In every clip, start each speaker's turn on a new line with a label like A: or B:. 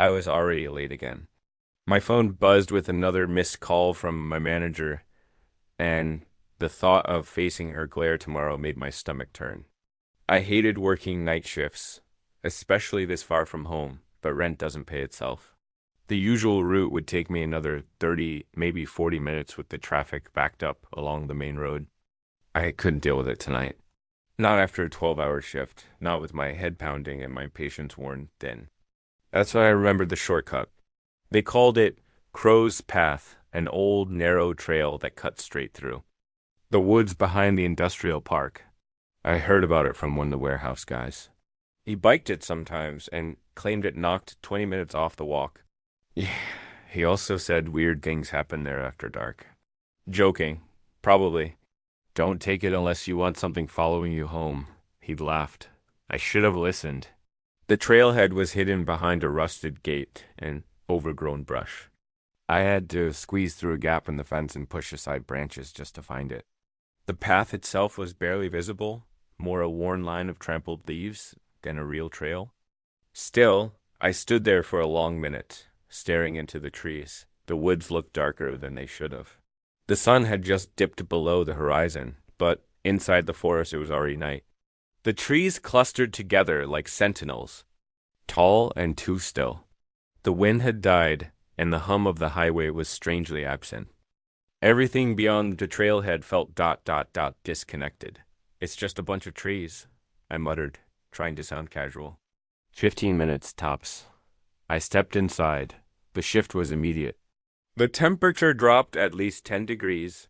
A: I was already late again. My phone buzzed with another missed call from my manager, and the thought of facing her glare tomorrow made my stomach turn. I hated working night shifts, especially this far from home, but rent doesn't pay itself. The usual route would take me another 30, maybe 40 minutes with the traffic backed up along the main road. I couldn't deal with it tonight. Not after a 12-hour shift, not with my head pounding and my patience worn thin. That's why I remembered the shortcut. They called it Crow's Path, an old, narrow trail that cut straight through the woods behind the industrial park. I heard about it from one of the warehouse guys. He biked it sometimes and claimed it knocked 20 minutes off the walk. Yeah, he also said weird things happen there after dark. Joking, probably. Don't take it unless you want something following you home. He'd laughed. I should have listened. The trailhead was hidden behind a rusted gate and overgrown brush. I had to squeeze through a gap in the fence and push aside branches just to find it. The path itself was barely visible, more a worn line of trampled leaves than a real trail. Still, I stood there for a long minute, staring into the trees. The woods looked darker than they should have. The sun had just dipped below the horizon, but inside the forest it was already night. The trees clustered together like sentinels, tall and too still. The wind had died, and the hum of the highway was strangely absent. Everything beyond the trailhead felt disconnected. It's just a bunch of trees, I muttered, trying to sound casual. 15 minutes tops. I stepped inside. The shift was immediate. The temperature dropped at least 10 degrees,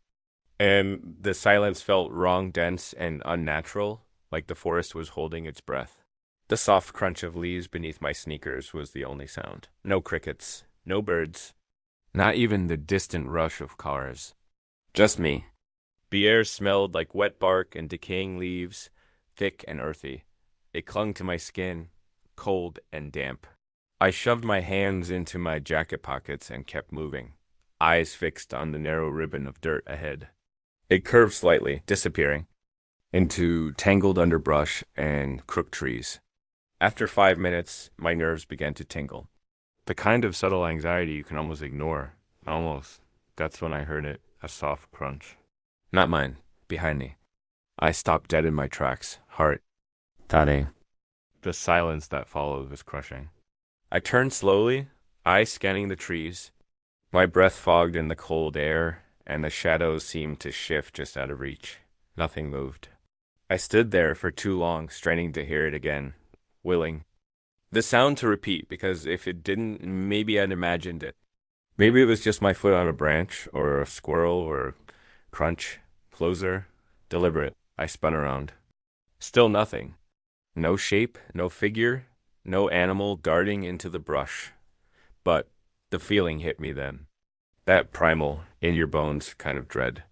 A: and the silence felt wrong, dense, and unnatural, like the forest was holding its breath. The soft crunch of leaves beneath my sneakers was the only sound. No crickets, no birds, not even the distant rush of cars. Just me. The air smelled like wet bark and decaying leaves, thick and earthy. It clung to my skin, cold and damp. I shoved my hands into my jacket pockets and kept moving, eyes fixed on the narrow ribbon of dirt ahead. It curved slightly, disappearing into tangled underbrush and crooked trees. After 5 minutes, my nerves began to tingle. The kind of subtle anxiety you can almost ignore. Almost. That's when I heard it, a soft crunch. Not mine, behind me. I stopped dead in my tracks, heart thudding. The silence that followed was crushing. I turned slowly, eyes scanning the trees. My breath fogged in the cold air, and the shadows seemed to shift just out of reach. Nothing moved. I stood there for too long, straining to hear it again, willing the sound to repeat, because if it didn't, maybe I'd imagined it. Maybe it was just my foot on a branch, or a squirrel, or crunch, closer, deliberate. I spun around. Still nothing. No shape, no figure, no animal darting into the brush. But the feeling hit me then. That primal, in your bones kind of dread.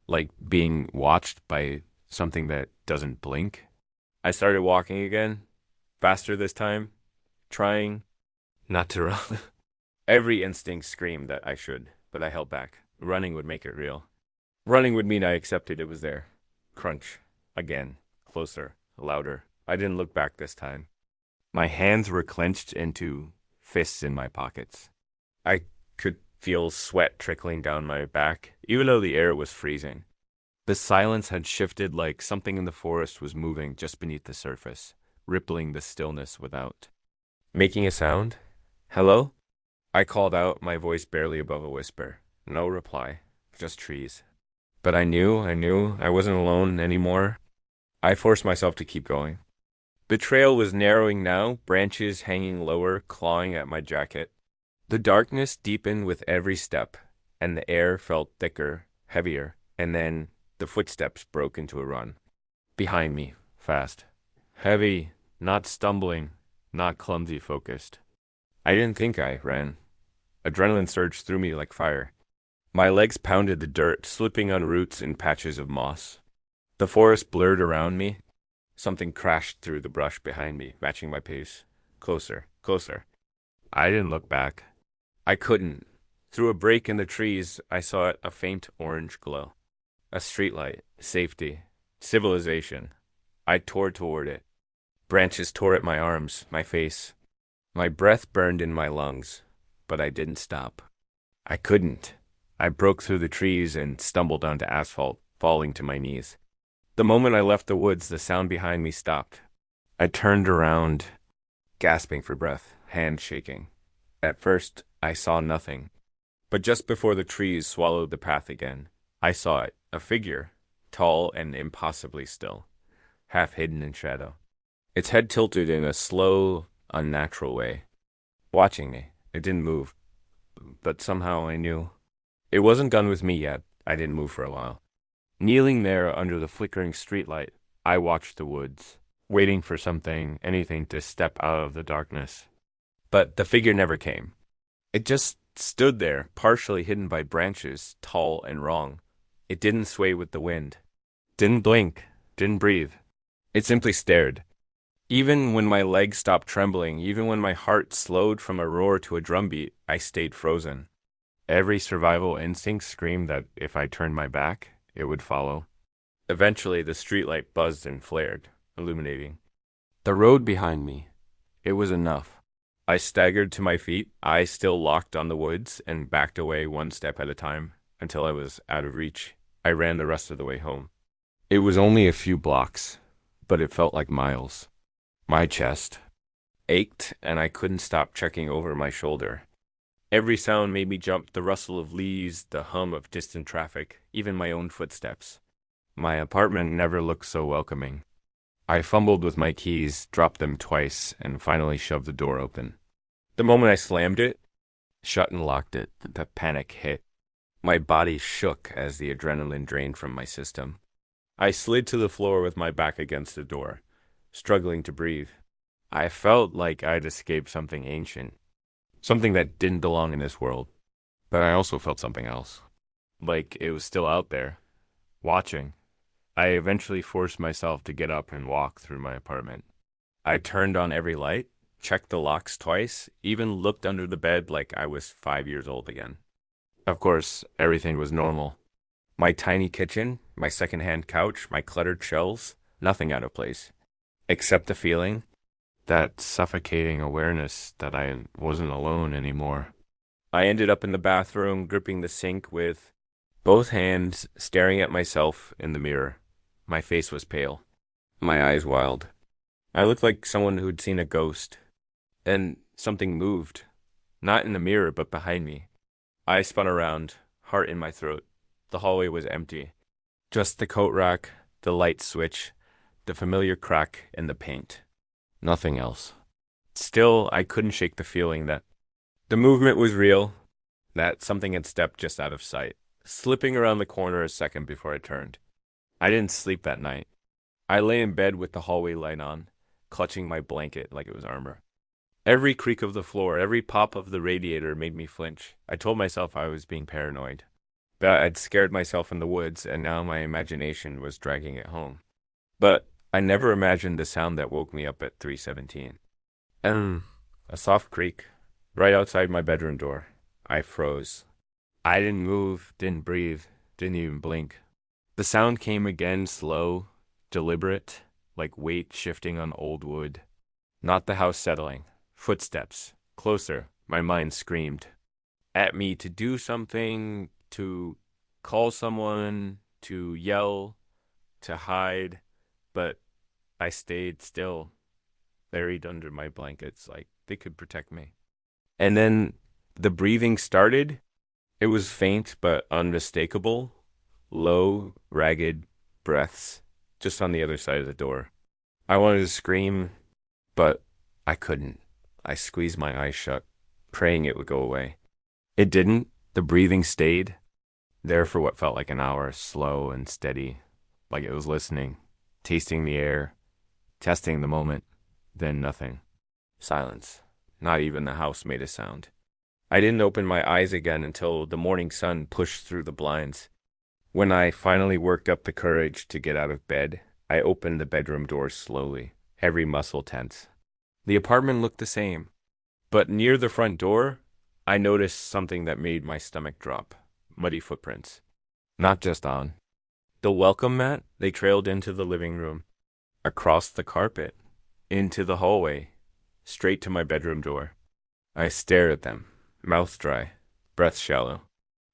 A: Like being watched by something that doesn't blink. I started walking again, faster this time, trying not to run. Every instinct screamed that I should, but I held back. Running would make it real. Running would mean I accepted it was there. Crunch. Again. Closer. Louder. I didn't look back this time. My hands were clenched into fists in my pockets. I could feel sweat trickling down my back, even though the air was freezing. The silence had shifted like something in the forest was moving just beneath the surface, rippling the stillness without. Making a sound? Hello? I called out, my voice barely above a whisper. No reply. Just trees. But I knew I wasn't alone anymore. I forced myself to keep going. The trail was narrowing now, branches hanging lower, clawing at my jacket. The darkness deepened with every step, and the air felt thicker, heavier, and then the footsteps broke into a run. Behind me, fast. Heavy, not stumbling, not clumsy focused. I didn't think I ran. Adrenaline surged through me like fire. My legs pounded the dirt, slipping on roots and patches of moss. The forest blurred around me. Something crashed through the brush behind me, matching my pace. Closer, closer. I didn't look back. I couldn't. Through a break in the trees, I saw a faint orange glow. A streetlight, safety, civilization. I tore toward it. Branches tore at my arms, my face. My breath burned in my lungs, but I didn't stop. I couldn't. I broke through the trees and stumbled onto asphalt, falling to my knees. The moment I left the woods, the sound behind me stopped. I turned around, gasping for breath, hands shaking. At first, I saw nothing. But just before the trees swallowed the path again, I saw it, a figure, tall and impossibly still, half hidden in shadow. Its head tilted in a slow, unnatural way, watching me. It didn't move, but somehow I knew. It wasn't done with me yet. I didn't move for a while. Kneeling there under the flickering streetlight, I watched the woods, waiting for something, anything to step out of the darkness. But the figure never came. It just stood there, partially hidden by branches, tall and wrong. It didn't sway with the wind, didn't blink, didn't breathe. It simply stared. Even when my legs stopped trembling, even when my heart slowed from a roar to a drumbeat, I stayed frozen. Every survival instinct screamed that if I turned my back, it would follow. Eventually, the streetlight buzzed and flared, illuminating the road behind me. It was enough. I staggered to my feet, eyes still locked on the woods, and backed away one step at a time until I was out of reach. I ran the rest of the way home. It was only a few blocks, but it felt like miles. My chest ached, and I couldn't stop checking over my shoulder. Every sound made me jump, the rustle of leaves, the hum of distant traffic, even my own footsteps. My apartment never looked so welcoming. I fumbled with my keys, dropped them twice, and finally shoved the door open. The moment I slammed it, shut and locked it, the panic hit. My body shook as the adrenaline drained from my system. I slid to the floor with my back against the door, struggling to breathe. I felt like I'd escaped something ancient, something that didn't belong in this world. But I also felt something else, like it was still out there, watching. I eventually forced myself to get up and walk through my apartment. I turned on every light, checked the locks twice, even looked under the bed like I was 5 years old again. Of course, everything was normal. My tiny kitchen, my secondhand couch, my cluttered shelves, nothing out of place. Except the feeling, that suffocating awareness that I wasn't alone anymore. I ended up in the bathroom, gripping the sink with both hands, staring at myself in the mirror. My face was pale, my eyes wild. I looked like someone who'd seen a ghost. And something moved, not in the mirror, but behind me. I spun around, heart in my throat. The hallway was empty. Just the coat rack, the light switch, the familiar crack in the paint. Nothing else. Still, I couldn't shake the feeling that the movement was real, that something had stepped just out of sight, slipping around the corner a second before I turned. I didn't sleep that night. I lay in bed with the hallway light on, clutching my blanket like it was armor. Every creak of the floor, every pop of the radiator made me flinch. I told myself I was being paranoid. That I'd scared myself in the woods, and now my imagination was dragging it home. But I never imagined the sound that woke me up at 3:17. A soft creak, right outside my bedroom door. I froze. I didn't move, didn't breathe, didn't even blink. The sound came again, slow, deliberate, like weight shifting on old wood. Not the house settling. Footsteps. Closer. My mind screamed at me to do something, to call someone, to yell, to hide. But I stayed still, buried under my blankets like they could protect me. And then the breathing started. It was faint but unmistakable. Low, ragged breaths just on the other side of the door. I wanted to scream, but I couldn't. I squeezed my eyes shut, praying it would go away. It didn't. The breathing stayed there for what felt like an hour, slow and steady, like it was listening, tasting the air, testing the moment. Then nothing. Silence. Not even the house made a sound. I didn't open my eyes again until the morning sun pushed through the blinds. When I finally worked up the courage to get out of bed, I opened the bedroom door slowly, every muscle tense. The apartment looked the same, but near the front door, I noticed something that made my stomach drop. Muddy footprints. Not just on the welcome mat, they trailed into the living room, across the carpet, into the hallway, straight to my bedroom door. I stared at them, mouth dry, breath shallow.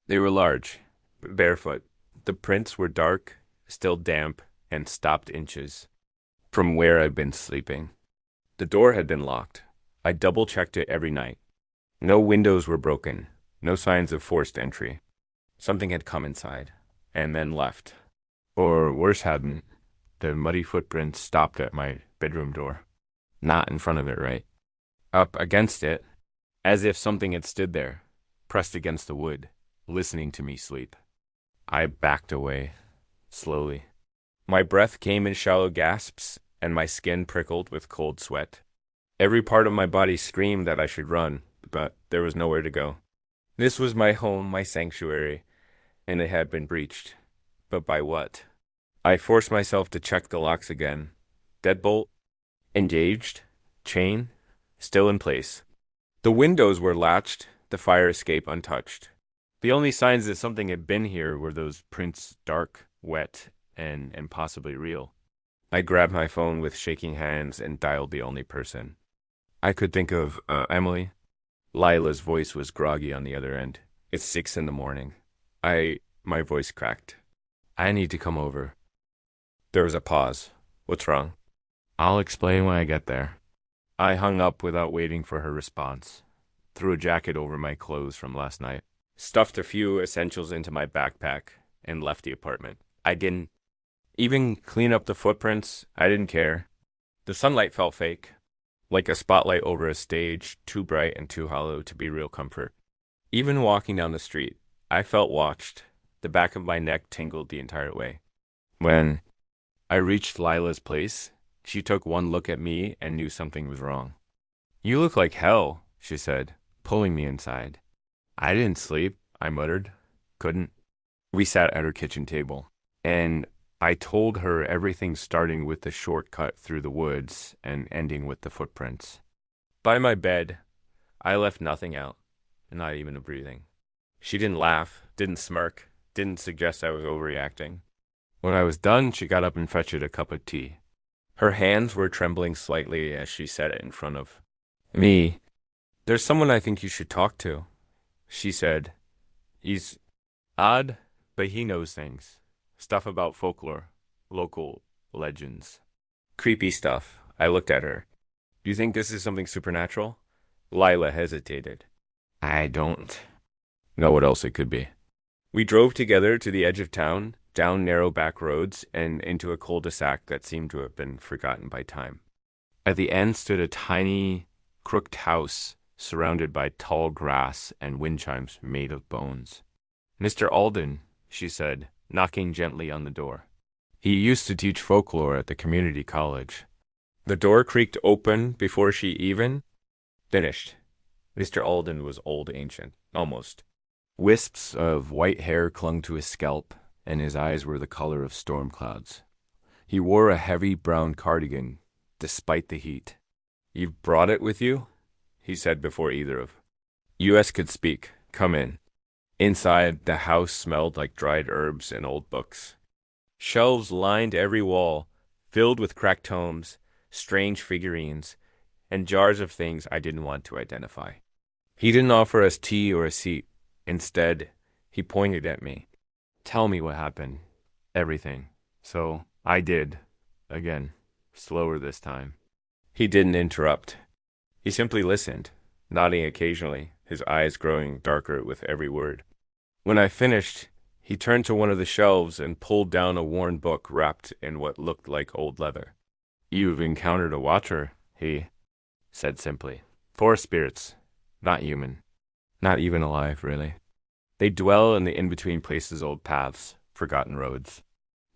A: They were large, barefoot. The prints were dark, still damp, and stopped inches from where I'd been sleeping. The door had been locked. I double-checked it every night. No windows were broken, no signs of forced entry. Something had come inside, and then left. Or worse hadn't. The muddy footprints stopped at my bedroom door. Not in front of it, right? Up against it, as if something had stood there, pressed against the wood, listening to me sleep. I backed away, slowly. My breath came in shallow gasps, and my skin prickled with cold sweat. Every part of my body screamed that I should run, but there was nowhere to go. This was my home, my sanctuary, and it had been breached. But by what? I forced myself to check the locks again. Deadbolt, engaged, chain, still in place. The windows were latched, the fire escape untouched. The only signs that something had been here were those prints, dark, wet, and possibly real. I grabbed my phone with shaking hands and dialed the only person I could think of. Emily. Lila's voice was groggy on the other end. It's 6 a.m. My voice cracked. I need to come over. There was a pause. What's wrong? I'll explain when I get there. I hung up without waiting for her response. Threw a jacket over my clothes from last night. Stuffed a few essentials into my backpack and left the apartment. I didn't even clean up the footprints. I didn't care. The sunlight felt fake, like a spotlight over a stage, too bright and too hollow to be real comfort. Even walking down the street, I felt watched. The back of my neck tingled the entire way. When I reached Lila's place, she took one look at me and knew something was wrong. You look like hell, she said, pulling me inside. I didn't sleep, I muttered. Couldn't. We sat at her kitchen table, and I told her everything, starting with the shortcut through the woods and ending with the footprints. By my bed, I left nothing out, not even a breathing. She didn't laugh, didn't smirk, didn't suggest I was overreacting. When I was done, she got up and fetched a cup of tea. Her hands were trembling slightly as she set it in front of me. There's someone I think you should talk to, she said. He's odd, but he knows things. Stuff about folklore, local legends. Creepy stuff. I looked at her. Do you think this is something supernatural? Lila hesitated. I don't know what else it could be. We drove together to the edge of town, down narrow back roads, and into a cul-de-sac that seemed to have been forgotten by time. At the end stood a tiny, crooked house surrounded by tall grass and wind chimes made of bones. Mr. Alden, she said, knocking gently on the door. He used to teach folklore at the community college. The door creaked open before she even finished. Mr. Alden was old, ancient, almost. Wisps of white hair clung to his scalp, and his eyes were the color of storm clouds. He wore a heavy brown cardigan, despite the heat. You've brought it with you? He said before either of us could speak. Come in. Inside, the house smelled like dried herbs and old books. Shelves lined every wall, filled with cracked tomes, strange figurines, and jars of things I didn't want to identify. He didn't offer us tea or a seat. Instead, he pointed at me. Tell me what happened. Everything. So I did. Again, slower this time. He didn't interrupt. He simply listened, nodding occasionally, his eyes growing darker with every word. When I finished, he turned to one of the shelves and pulled down a worn book wrapped in what looked like old leather. You've encountered a watcher, he said simply. Forest spirits, not human. Not even alive, really. They dwell in the in-between places, old paths, forgotten roads.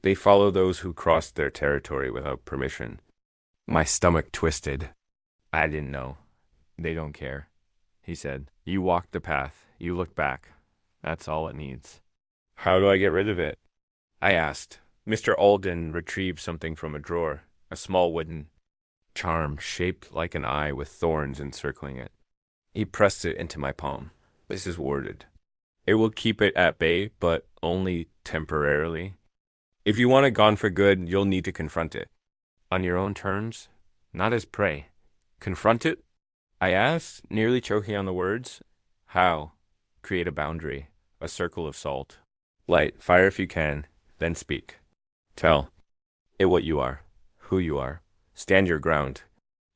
A: They follow those who crossed their territory without permission. My stomach twisted. I didn't know. They don't care, he said. You walk the path. You look back. That's all it needs. How do I get rid of it? I asked. Mr. Alden retrieved something from a drawer, a small wooden charm shaped like an eye with thorns encircling it. He pressed it into my palm. This is warded. It will keep it at bay, but only temporarily. If you want it gone for good, you'll need to confront it. On your own terms, not as prey. Confront it? I asked, nearly choking on the words. How? Create a boundary, a circle of salt. Light, fire if you can, then speak. Tell it what you are, who you are. Stand your ground.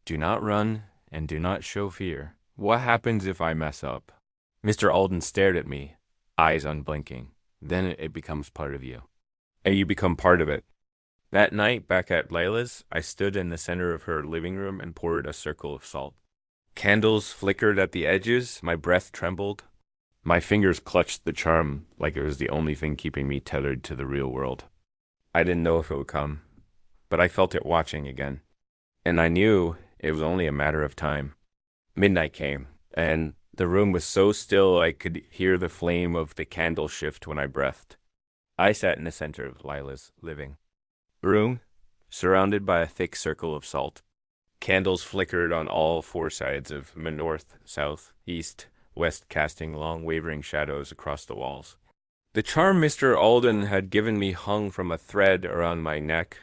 A: Do not run, and do not show fear. What happens if I mess up? Mr. Alden stared at me, eyes unblinking. Then it becomes part of you. And you become part of it. That night, back at Layla's, I stood in the center of her living room and poured a circle of salt. Candles flickered at the edges, my breath trembled. My fingers clutched the charm like it was the only thing keeping me tethered to the real world. I didn't know if it would come, but I felt it watching again. And I knew it was only a matter of time. Midnight came, and the room was so still I could hear the flame of the candle shift when I breathed. I sat in the center of Lila's living room, surrounded by a thick circle of salt. Candles flickered on all four sides of me, north, south, east, west, casting long wavering shadows across the walls. The charm Mr. Alden had given me hung from a thread around my neck,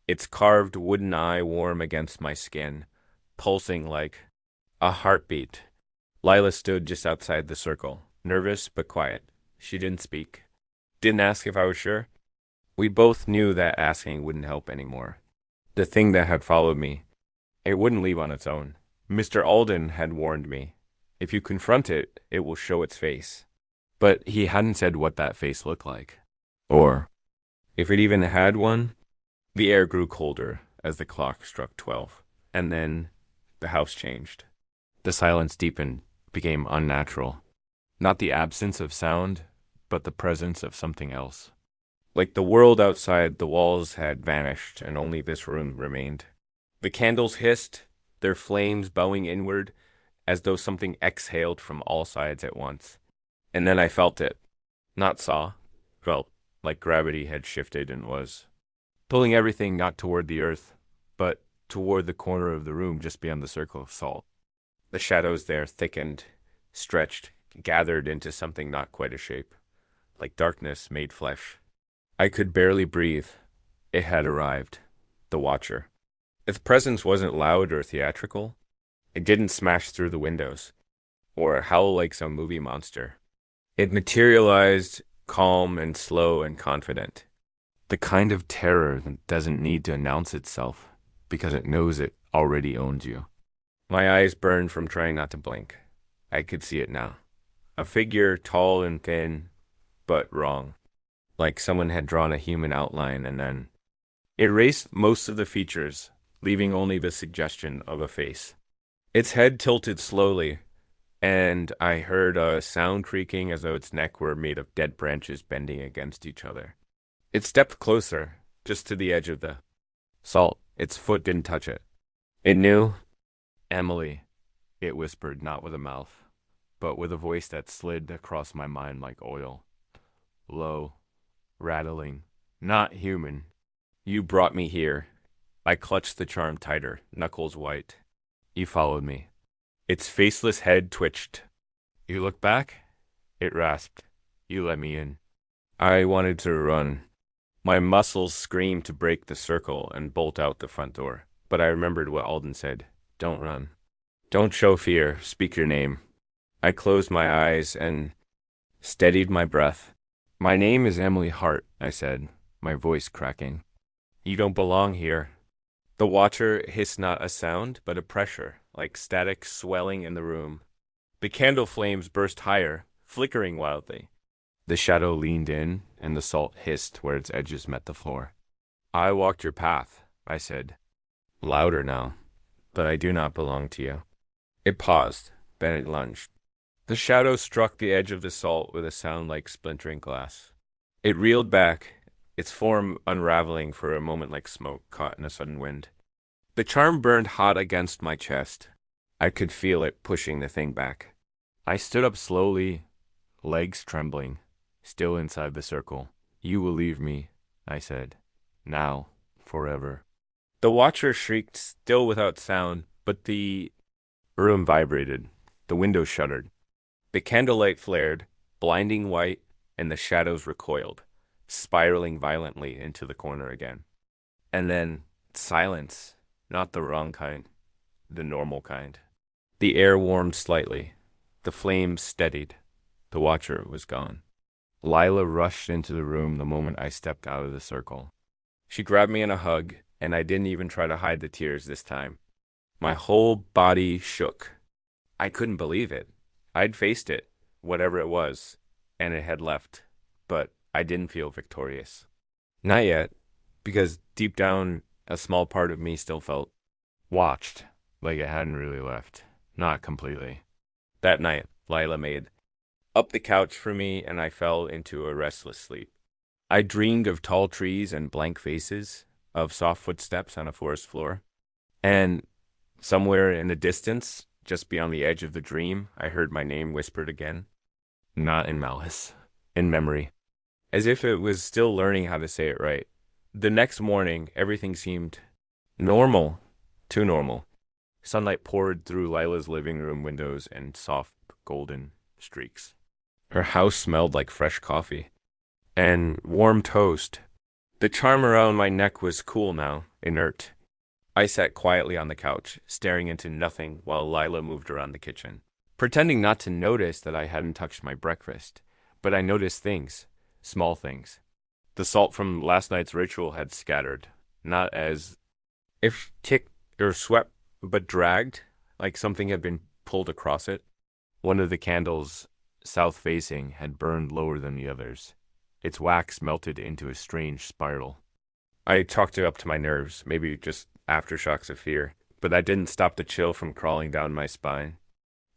A: its carved wooden eye warm against my skin, pulsing like a heartbeat. Lila stood just outside the circle, nervous but quiet. She didn't speak. Didn't ask if I was sure. We both knew that asking wouldn't help anymore. The thing that had followed me, it wouldn't leave on its own. Mr. Alden had warned me. If you confront it, it will show its face. But he hadn't said what that face looked like. Or, if it even had one. The air grew colder as the clock struck 12. And then the house changed. The silence deepened, became unnatural. Not the absence of sound, but the presence of something else. Like the world outside, the walls had vanished, and only this room remained. The candles hissed, their flames bowing inward, as though something exhaled from all sides at once. And then I felt it. Not saw. Felt like gravity had shifted and was pulling everything not toward the earth, but toward the corner of the room just beyond the circle of salt. The shadows there thickened, stretched, gathered into something not quite a shape, like darkness made flesh. I could barely breathe. It had arrived. The Watcher. Its presence wasn't loud or theatrical. It didn't smash through the windows, or howl like some movie monster. It materialized, calm and slow and confident. The kind of terror that doesn't need to announce itself, because it knows it already owns you. My eyes burned from trying not to blink. I could see it now. A figure tall and thin, but wrong. Like someone had drawn a human outline and then erased most of the features, leaving only the suggestion of a face. Its head tilted slowly, and I heard a sound creaking as though its neck were made of dead branches bending against each other. It stepped closer, just to the edge of the salt. Its foot didn't touch it. It knew. Emily, it whispered, not with a mouth, but with a voice that slid across my mind like oil. Low, rattling, not human. You brought me here. I clutched the charm tighter, knuckles white. You followed me. Its faceless head twitched. You look back? It rasped. You let me in. I wanted to run. My muscles screamed to break the circle and bolt out the front door. But I remembered what Alden said. Don't run. Don't show fear. Speak your name. I closed my eyes and steadied my breath. My name is Emily Hart, I said, my voice cracking. You don't belong here. The Watcher hissed not a sound, but a pressure, like static swelling in the room. The candle flames burst higher, flickering wildly. The shadow leaned in, and the salt hissed where its edges met the floor. I walked your path, I said, louder now, but I do not belong to you. It paused, then it lunged. The shadow struck the edge of the salt with a sound like splintering glass. It reeled back, its form unraveling for a moment like smoke caught in a sudden wind. The charm burned hot against my chest. I could feel it pushing the thing back. I stood up slowly, legs trembling, still inside the circle. You will leave me, I said. Now, forever. The Watcher shrieked, still without sound, but the room vibrated. The window shuddered. The candlelight flared, blinding white, and the shadows recoiled, spiraling violently into the corner again. And then silence, not the wrong kind. the normal kind. The air warmed slightly. The flames steadied. The watcher was gone. Lila rushed into the room the moment I stepped out of the circle. She grabbed me in a hug, and I didn't even try to hide the tears this time. My whole body shook. I couldn't believe it. I'd faced it, whatever it was, and it had left, but I didn't feel victorious. Not yet, because deep down, a small part of me still felt watched, like it hadn't really left. Not completely. That night, Lila made up the couch for me, and I fell into a restless sleep. I dreamed of tall trees and blank faces, of soft footsteps on a forest floor. And somewhere in the distance, just beyond the edge of the dream, I heard my name whispered again. Not in malice, in memory. As if it was still learning how to say it right. The next morning, everything seemed normal, too normal. Sunlight poured through Lila's living room windows in soft golden streaks. Her house smelled like fresh coffee and warm toast. The charm around my neck was cool now, inert. I sat quietly on the couch, staring into nothing while Lila moved around the kitchen, pretending not to notice that I hadn't touched my breakfast. But I noticed things, small things. The salt from last night's ritual had scattered, not as if ticked or swept, but dragged, like something had been pulled across it. One of the candles, south-facing, had burned lower than the others. Its wax melted into a strange spiral. I chalked it up to my nerves, maybe just aftershocks of fear, but that didn't stop the chill from crawling down my spine.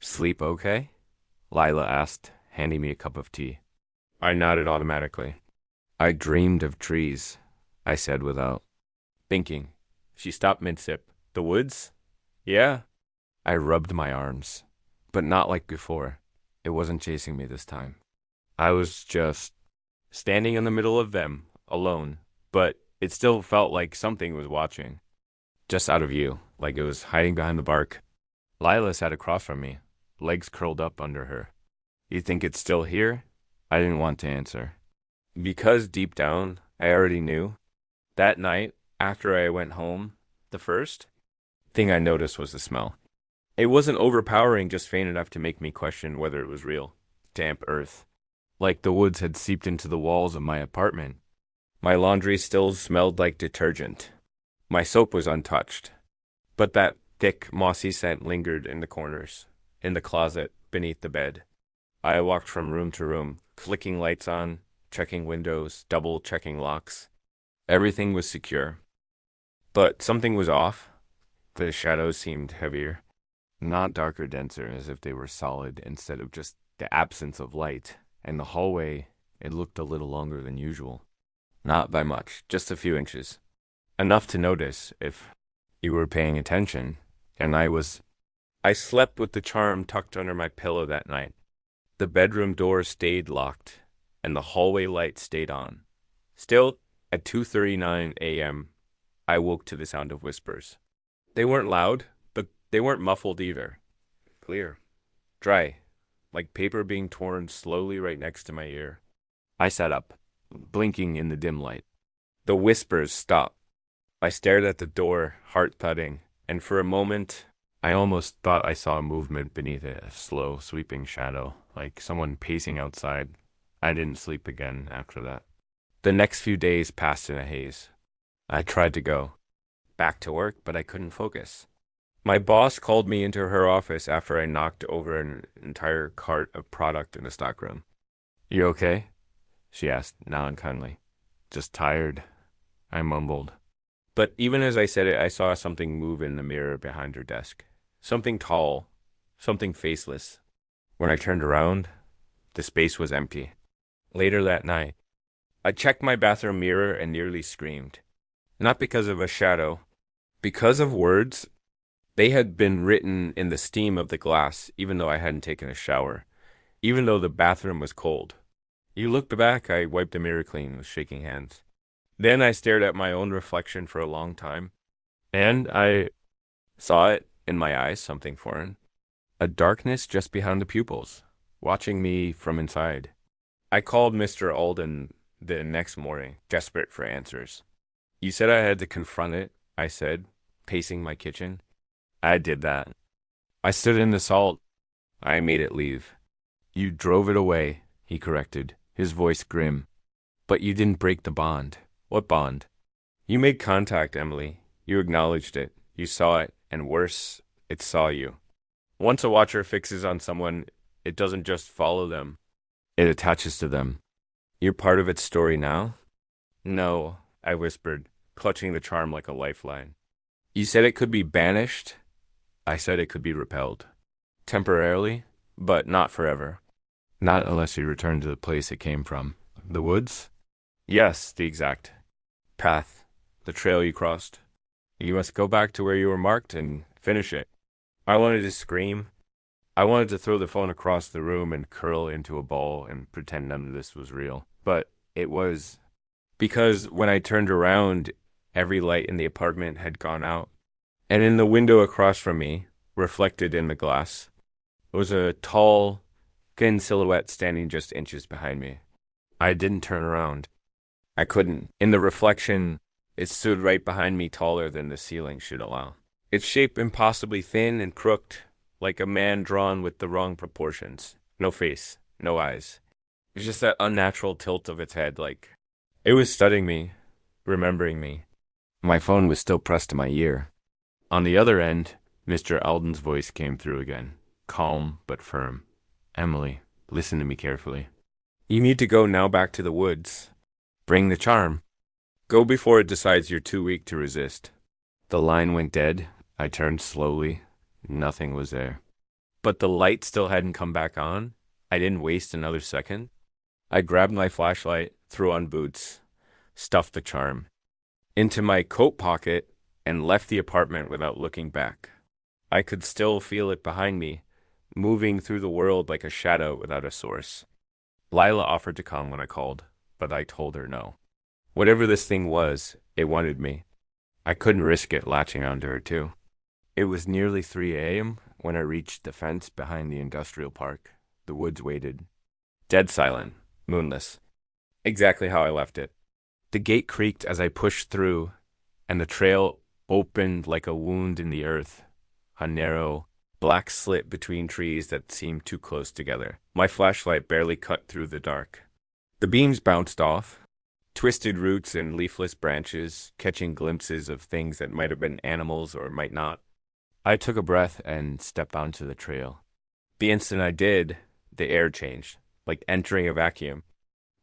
A: "Sleep okay?" Lila asked, handing me a cup of tea. I nodded automatically. "I dreamed of trees," I said without thinking. She stopped mid-sip. "The woods?" "Yeah." I rubbed my arms, but not like before. It wasn't chasing me this time. I was just standing in the middle of them, alone, but it still felt like something was watching. Just out of view, like it was hiding behind the bark. Lila sat across from me, legs curled up under her. "You think it's still here?" I didn't want to answer. Because deep down, I already knew. That night, after I went home, the first thing I noticed was the smell. It wasn't overpowering, just faint enough to make me question whether it was real. Damp earth. Like the woods had seeped into the walls of my apartment. My laundry still smelled like detergent. My soap was untouched. But that thick, mossy scent lingered in the corners, in the closet, beneath the bed. I walked from room to room, flicking lights on, checking windows, double-checking locks. Everything was secure. But something was off. The shadows seemed heavier. Not darker, denser, as if they were solid instead of just the absence of light. And the hallway, it looked a little longer than usual. Not by much, just a few inches. Enough to notice if you were paying attention. And I slept with the charm tucked under my pillow that night. The bedroom door stayed locked, and the hallway light stayed on. Still, at 2:39 a.m., I woke to the sound of whispers. They weren't loud, but they weren't muffled either. Clear. Dry. Like paper being torn slowly right next to my ear. I sat up, blinking in the dim light. The whispers stopped. I stared at the door, heart thudding, and for a moment, I almost thought I saw a movement beneath it, a slow, sweeping shadow, like someone pacing outside. I didn't sleep again after that. The next few days passed in a haze. I tried to go back to work, but I couldn't focus. My boss called me into her office after I knocked over an entire cart of product in the stockroom. "You okay?" she asked, not unkindly. "Just tired," I mumbled. But even as I said it, I saw something move in the mirror behind her desk. Something tall, something faceless. When I turned around, the space was empty. Later that night, I checked my bathroom mirror and nearly screamed. Not because of a shadow, because of words. They had been written in the steam of the glass, even though I hadn't taken a shower, even though the bathroom was cold. "You looked back," I wiped the mirror clean with shaking hands. Then I stared at my own reflection for a long time, and I saw it in my eyes, something foreign. A darkness just behind the pupils, watching me from inside. I called Mr. Alden the next morning, desperate for answers. "You said I had to confront it," I said, pacing my kitchen. I did that. I stood in the salt. I made it leave. You drove it away, he corrected, his voice grim. But you didn't break the bond. What bond? You made contact, Emily. You acknowledged it. You saw it, and worse, it saw you. Once a watcher fixes on someone, it doesn't just follow them. It attaches to them. You're part of its story now? No, I whispered, clutching the charm like a lifeline. You said it could be banished? I said it could be repelled. Temporarily, but not forever. Not unless you return to the place it came from. The woods? Yes, the exact path. The trail you crossed. You must go back to where you were marked and finish it. I wanted to scream. I wanted to throw the phone across the room and curl into a ball and pretend none of this was real. But it was. Because when I turned around, every light in the apartment had gone out. And in the window across from me, reflected in the glass, was a tall, thin silhouette standing just inches behind me. I didn't turn around. I couldn't. In the reflection, it stood right behind me, taller than the ceiling should allow. Its shape impossibly thin and crooked, like a man drawn with the wrong proportions. No face, no eyes. It was just that unnatural tilt of its head, like it was studying me, remembering me. My phone was still pressed to my ear. On the other end, Mr. Alden's voice came through again, calm but firm. Emily, listen to me carefully. You need to go now back to the woods. Bring the charm. Go before it decides you're too weak to resist. The line went dead. I turned slowly. Nothing was there. But the light still hadn't come back on. I didn't waste another second. I grabbed my flashlight, threw on boots, stuffed the charm into my coat pocket, and left the apartment without looking back. I could still feel it behind me, moving through the world like a shadow without a source. Lila offered to come when I called, but I told her no. Whatever this thing was, it wanted me. I couldn't risk it latching onto her too. It was nearly 3 a.m. when I reached the fence behind the industrial park. The woods waited. Dead silent, moonless. Exactly how I left it. The gate creaked as I pushed through, and the trail opened like a wound in the earth, a narrow, black slit between trees that seemed too close together. My flashlight barely cut through the dark. The beams bounced off, twisted roots and leafless branches, catching glimpses of things that might have been animals or might not. I took a breath and stepped onto the trail. The instant I did, the air changed, like entering a vacuum.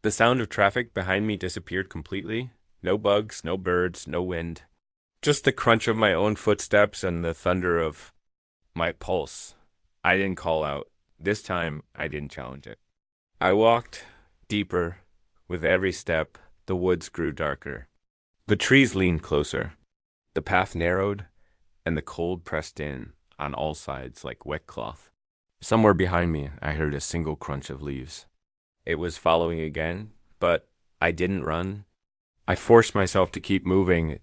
A: The sound of traffic behind me disappeared completely. No bugs, no birds, no wind. Just the crunch of my own footsteps and the thunder of my pulse. I didn't call out. This time, I didn't challenge it. I walked deeper. With every step, the woods grew darker. The trees leaned closer. The path narrowed, and the cold pressed in on all sides like wet cloth. Somewhere behind me, I heard a single crunch of leaves. It was following again, but I didn't run. I forced myself to keep moving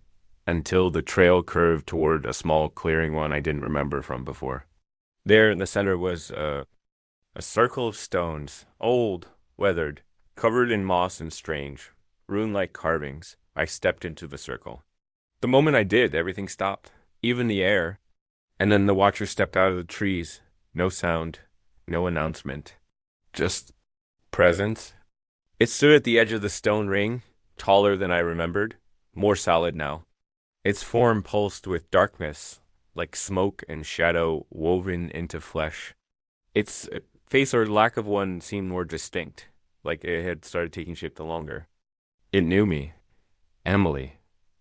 A: until the trail curved toward a small clearing one I didn't remember from before. There in the center was a circle of stones, old, weathered, covered in moss and strange, rune-like carvings. I stepped into the circle. The moment I did, everything stopped, even the air. And then the watcher stepped out of the trees. No sound, no announcement, just presence. It stood at the edge of the stone ring, taller than I remembered, more solid now. Its form pulsed with darkness, like smoke and shadow woven into flesh. Its face or lack of one seemed more distinct, like it had started taking shape the longer. It knew me. Emily,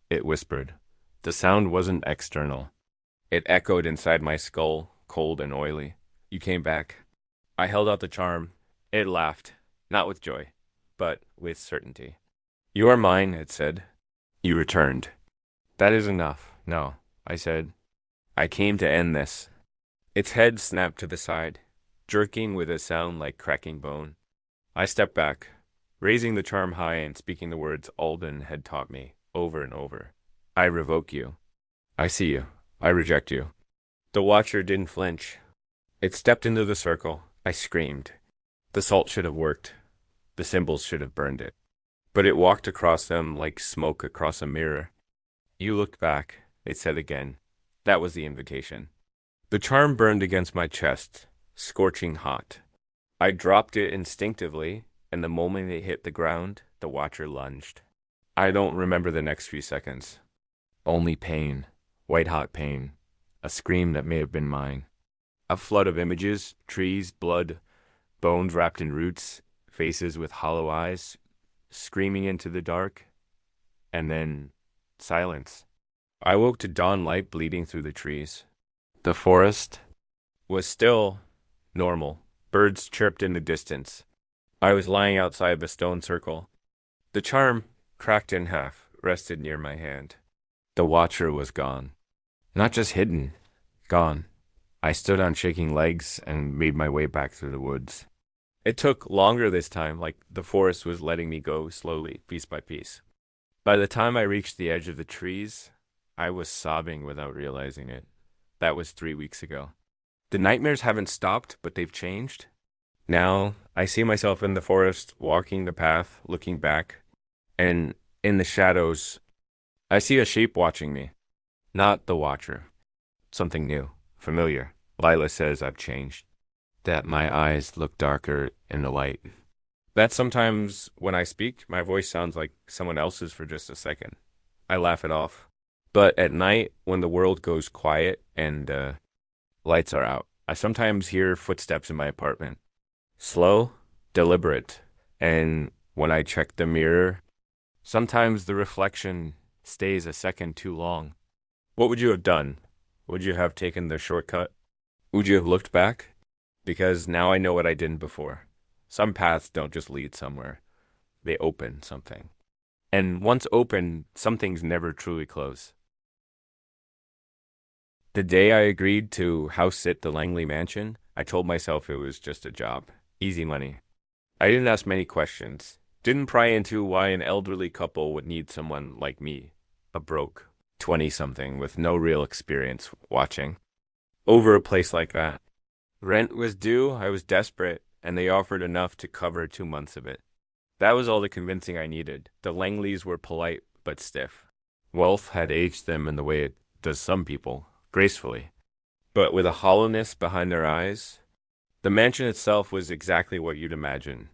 A: it whispered. The sound wasn't external. It echoed inside my skull, cold and oily. You came back. I held out the charm. It laughed, not with joy, but with certainty. You are mine, it said. You returned. That is enough. No, I said. I came to end this. Its head snapped to the side, jerking with a sound like cracking bone. I stepped back, raising the charm high and speaking the words Alden had taught me over and over. I revoke you. I see you. I reject you. The watcher didn't flinch. It stepped into the circle. I screamed. The salt should have worked. The symbols should have burned it. But it walked across them like smoke across a mirror. You looked back, it said again. That was the invitation. The charm burned against my chest, scorching hot. I dropped it instinctively, and the moment it hit the ground, the watcher lunged. I don't remember the next few seconds. Only pain, white hot pain, a scream that may have been mine. A flood of images, trees, blood, bones wrapped in roots, faces with hollow eyes, screaming into the dark, and then silence. I woke to dawn light bleeding through the trees. The forest was still normal. Birds chirped in the distance. I was lying outside the stone circle. The charm, cracked in half, rested near my hand. The watcher was gone. Not just hidden, gone. I stood on shaking legs and made my way back through the woods. It took longer this time, like the forest was letting me go slowly, piece by piece. By the time I reached the edge of the trees, I was sobbing without realizing it. That was 3 weeks ago. The nightmares haven't stopped, but they've changed. Now, I see myself in the forest, walking the path, looking back, and in the shadows, I see a shape watching me. Not the watcher. Something new, familiar. Lila says I've changed. That my eyes look darker in the light. That sometimes when I speak, my voice sounds like someone else's for just a second. I laugh it off. But at night, when the world goes quiet and lights are out, I sometimes hear footsteps in my apartment. Slow, deliberate, and when I check the mirror, sometimes the reflection stays a second too long. What would you have done? Would you have taken the shortcut? Would you have looked back? Because now I know what I didn't before. Some paths don't just lead somewhere. They open something. And once open, some things never truly close. The day I agreed to house sit the Langley mansion, I told myself it was just a job. Easy money. I didn't ask many questions. Didn't pry into why an elderly couple would need someone like me, a broke 20-something with no real experience watching, over a place like that. Rent was due, I was desperate, and they offered enough to cover 2 months of it. That was all the convincing I needed. The Langleys were polite but stiff. Wealth had aged them in the way it does some people, gracefully, but with a hollowness behind their eyes. The mansion itself was exactly what you'd imagine.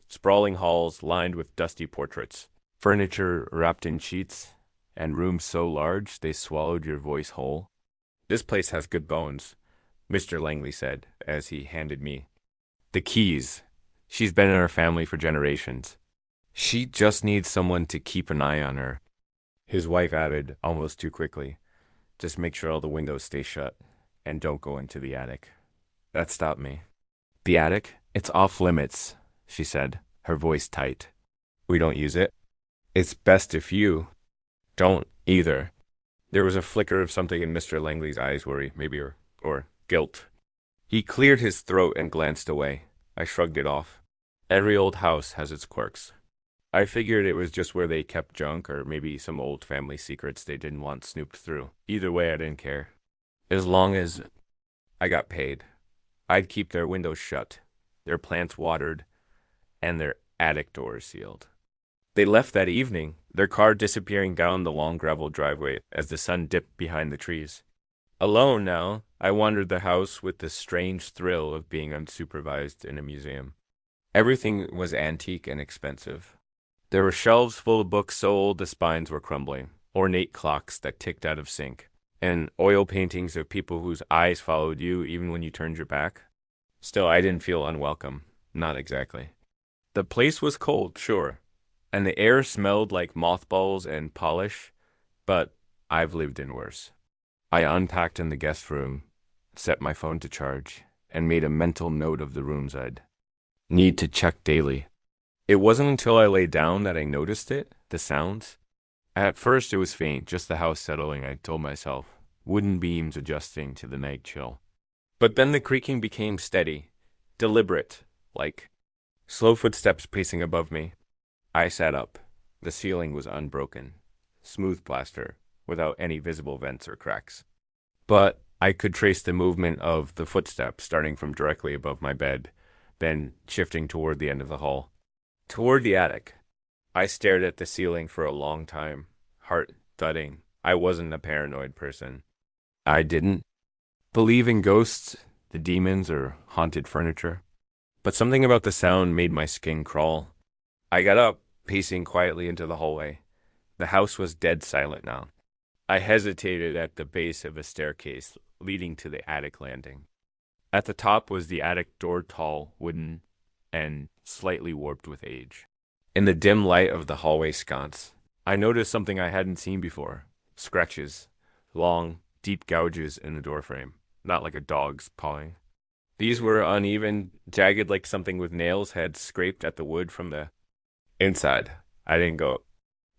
A: Sprawling halls lined with dusty portraits, furniture wrapped in sheets, and rooms so large they swallowed your voice whole. This place has good bones, Mr. Langley said as he handed me the keys. She's been in our family for generations. She just needs someone to keep an eye on her. His wife added, almost too quickly, just make sure all the windows stay shut, and don't go into the attic. That stopped me. The attic? It's off limits, she said, her voice tight. We don't use it. It's best if you don't either. There was a flicker of something in Mr. Langley's eyes, worry, maybe, or guilt. He cleared his throat and glanced away. I shrugged it off. Every old house has its quirks. I figured it was just where they kept junk or maybe some old family secrets they didn't want snooped through. Either way, I didn't care. As long as I got paid, I'd keep their windows shut, their plants watered, and their attic doors sealed. They left that evening, their car disappearing down the long gravel driveway as the sun dipped behind the trees. Alone now, I wandered the house with the strange thrill of being unsupervised in a museum. Everything was antique and expensive. There were shelves full of books so old the spines were crumbling, ornate clocks that ticked out of sync, and oil paintings of people whose eyes followed you even when you turned your back. Still, I didn't feel unwelcome. Not exactly. The place was cold, sure, and the air smelled like mothballs and polish, but I've lived in worse. I unpacked in the guest room, set my phone to charge, and made a mental note of the rooms I'd need to check daily. It wasn't until I lay down that I noticed it, the sounds. At first it was faint, just the house settling, I told myself, wooden beams adjusting to the night chill. But then the creaking became steady, deliberate, like slow footsteps pacing above me. I sat up. The ceiling was unbroken, smooth plaster, without any visible vents or cracks. But I could trace the movement of the footsteps starting from directly above my bed, then shifting toward the end of the hall. Toward the attic. I stared at the ceiling for a long time, heart thudding. I wasn't a paranoid person. I didn't believe in ghosts, the demons, or haunted furniture, but something about the sound made my skin crawl. I got up, pacing quietly into the hallway. The house was dead silent now. I hesitated at the base of a staircase leading to the attic landing. At the top was the attic door, tall, wooden, and slightly warped with age. In the dim light of the hallway sconce, I noticed something I hadn't seen before. Scratches. Long, deep gouges in the doorframe, not like a dog's pawing. These were uneven, jagged like something with nails had scraped at the wood from the inside. I didn't go.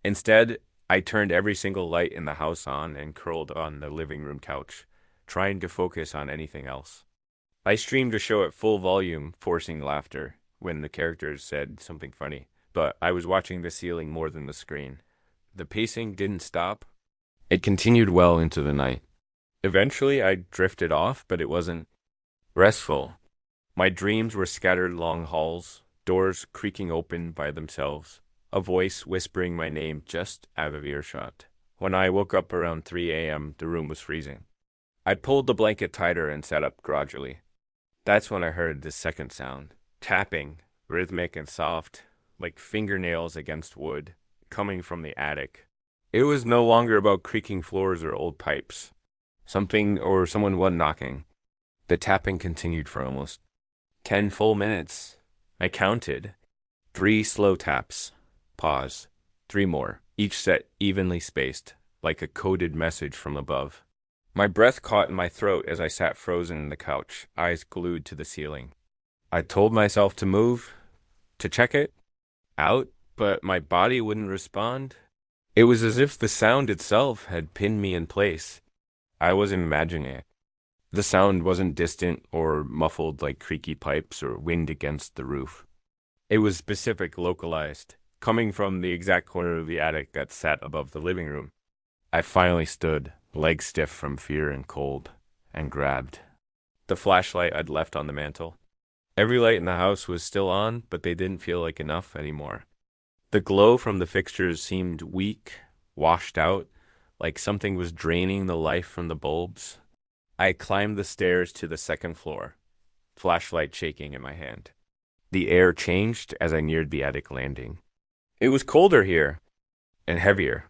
A: Instead, I turned every single light in the house on and curled on the living room couch, trying to focus on anything else. I streamed a show at full volume, forcing laughter when the characters said something funny, but I was watching the ceiling more than the screen. The pacing didn't stop. It continued well into the night. Eventually, I drifted off, but it wasn't restful. My dreams were scattered along halls, doors creaking open by themselves, a voice whispering my name just out of earshot. When I woke up around 3 a.m., the room was freezing. I pulled the blanket tighter and sat up gradually. That's when I heard the second sound, tapping, rhythmic and soft, like fingernails against wood, coming from the attic. It was no longer about creaking floors or old pipes. Something or someone was knocking. The tapping continued for almost 10 full minutes. I counted. 3 slow taps. Pause. 3 more, each set evenly spaced, like a coded message from above. My breath caught in my throat as I sat frozen in the couch, eyes glued to the ceiling. I told myself to move, to check it out, but my body wouldn't respond. It was as if the sound itself had pinned me in place. I wasn't imagining it. The sound wasn't distant or muffled like creaky pipes or wind against the roof. It was specific, localized, coming from the exact corner of the attic that sat above the living room. I finally stood, legs stiff from fear and cold, and grabbed the flashlight I'd left on the mantel. Every light in the house was still on, but they didn't feel like enough anymore. The glow from the fixtures seemed weak, washed out, like something was draining the life from the bulbs. I climbed the stairs to the second floor, flashlight shaking in my hand. The air changed as I neared the attic landing. It was colder here, and heavier.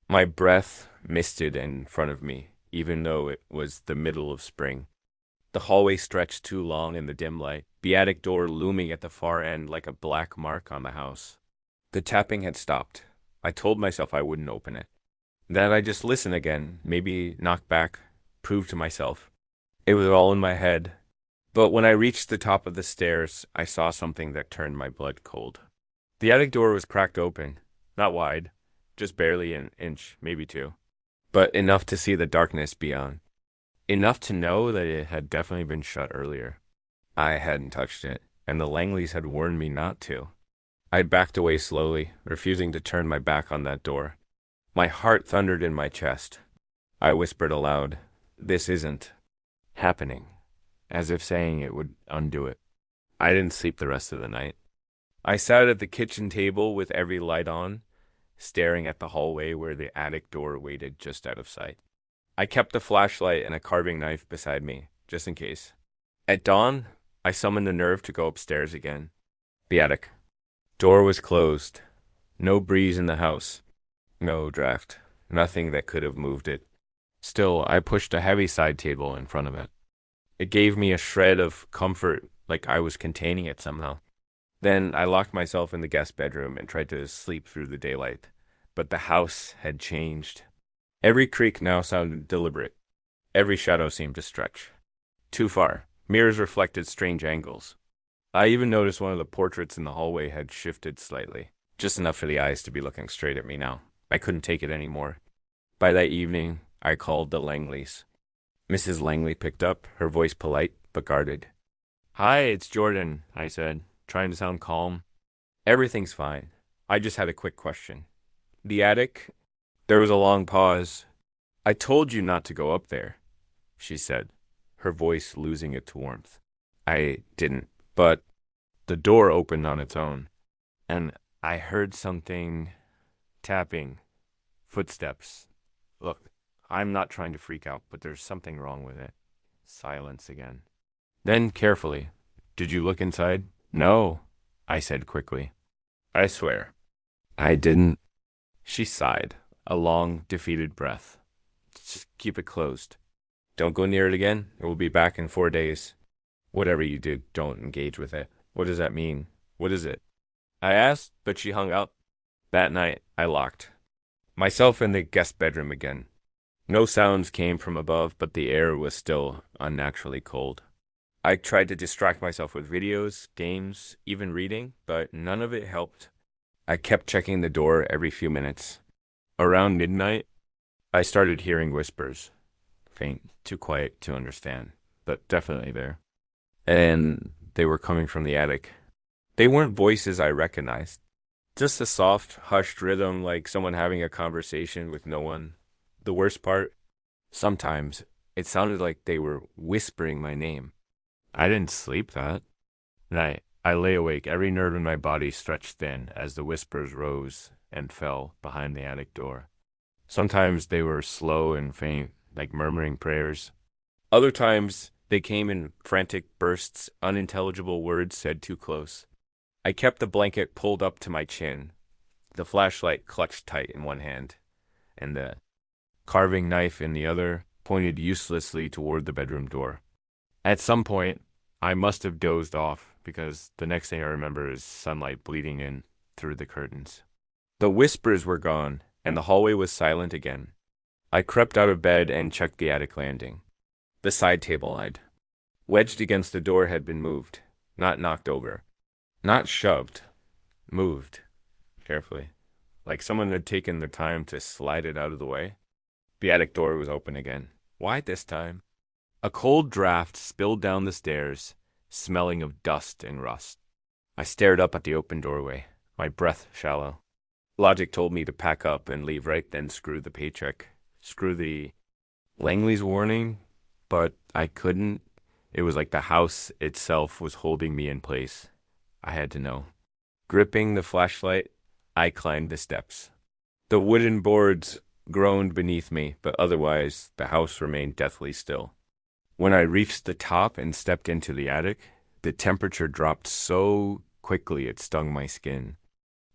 A: My breath misted in front of me, even though it was the middle of spring. The hallway stretched too long in the dim light, the attic door looming at the far end like a black mark on the house. The tapping had stopped. I told myself I wouldn't open it. That I'd just listen again, maybe knock back, prove to myself. It was all in my head. But when I reached the top of the stairs, I saw something that turned my blood cold. The attic door was cracked open, not wide, just barely an inch, maybe 2, but enough to see the darkness beyond. Enough to know that it had definitely been shut earlier. I hadn't touched it, and the Langleys had warned me not to. I backed away slowly, refusing to turn my back on that door. My heart thundered in my chest. I whispered aloud, "This isn't happening," as if saying it would undo it. I didn't sleep the rest of the night. I sat at the kitchen table with every light on, staring at the hallway where the attic door waited just out of sight. I kept the flashlight and a carving knife beside me, just in case. At dawn, I summoned the nerve to go upstairs again. The attic. Door was closed. No breeze in the house. No draft. Nothing that could have moved it. Still, I pushed a heavy side table in front of it. It gave me a shred of comfort, like I was containing it somehow. Then I locked myself in the guest bedroom and tried to sleep through the daylight. But the house had changed. Every creak now sounded deliberate. Every shadow seemed to stretch. Too far. Mirrors reflected strange angles. I even noticed one of the portraits in the hallway had shifted slightly, just enough for the eyes to be looking straight at me now. I couldn't take it anymore. By that evening, I called the Langleys. Mrs. Langley picked up, her voice polite but guarded. "Hi, it's Jordan," I said, trying to sound calm. "Everything's fine. I just had a quick question." "The attic?" There was a long pause. "I told you not to go up there," she said, her voice losing its warmth. "I didn't, but the door opened on its own, and I heard something tapping, footsteps. Look, I'm not trying to freak out, but there's something wrong with it. Silence again. Then carefully, "Did you look inside?" "No," I said quickly. "I swear." "I didn't." She sighed, a long, defeated breath. "Just keep it closed. Don't go near it again. It will be back in 4 days. Whatever you do, don't engage with it." "What does that mean? What is it?" I asked, but she hung up. That night, I locked myself in the guest bedroom again. No sounds came from above, but the air was still unnaturally cold. I tried to distract myself with videos, games, even reading, but none of it helped. I kept checking the door every few minutes. Around midnight, I started hearing whispers. Faint, too quiet to understand, but definitely there. And they were coming from the attic. They weren't voices I recognized, just a soft, hushed rhythm like someone having a conversation with no one. The worst part? Sometimes it sounded like they were whispering my name. I didn't sleep that night. I lay awake, every nerve in my body stretched thin as the whispers rose and fell behind the attic door. Sometimes they were slow and faint, like murmuring prayers. Other times they came in frantic bursts, unintelligible words said too close. I kept the blanket pulled up to my chin, the flashlight clutched tight in one hand, and the carving knife in the other pointed uselessly toward the bedroom door. At some point, I must have dozed off because the next thing I remember is sunlight bleeding in through the curtains. The whispers were gone, and the hallway was silent again. I crept out of bed and checked the attic landing. The side table I'd wedged against the door had been moved, not knocked over, not shoved, moved carefully, like someone had taken their time to slide it out of the way. The attic door was open again. Why this time? A cold draft spilled down the stairs, smelling of dust and rust. I stared up at the open doorway, my breath shallow. Logic told me to pack up and leave right then, screw the paycheck, screw the Langley's warning, but I couldn't. It was like the house itself was holding me in place. I had to know. Gripping the flashlight, I climbed the steps. The wooden boards groaned beneath me, but otherwise the house remained deathly still. When I reached the top and stepped into the attic, the temperature dropped so quickly it stung my skin.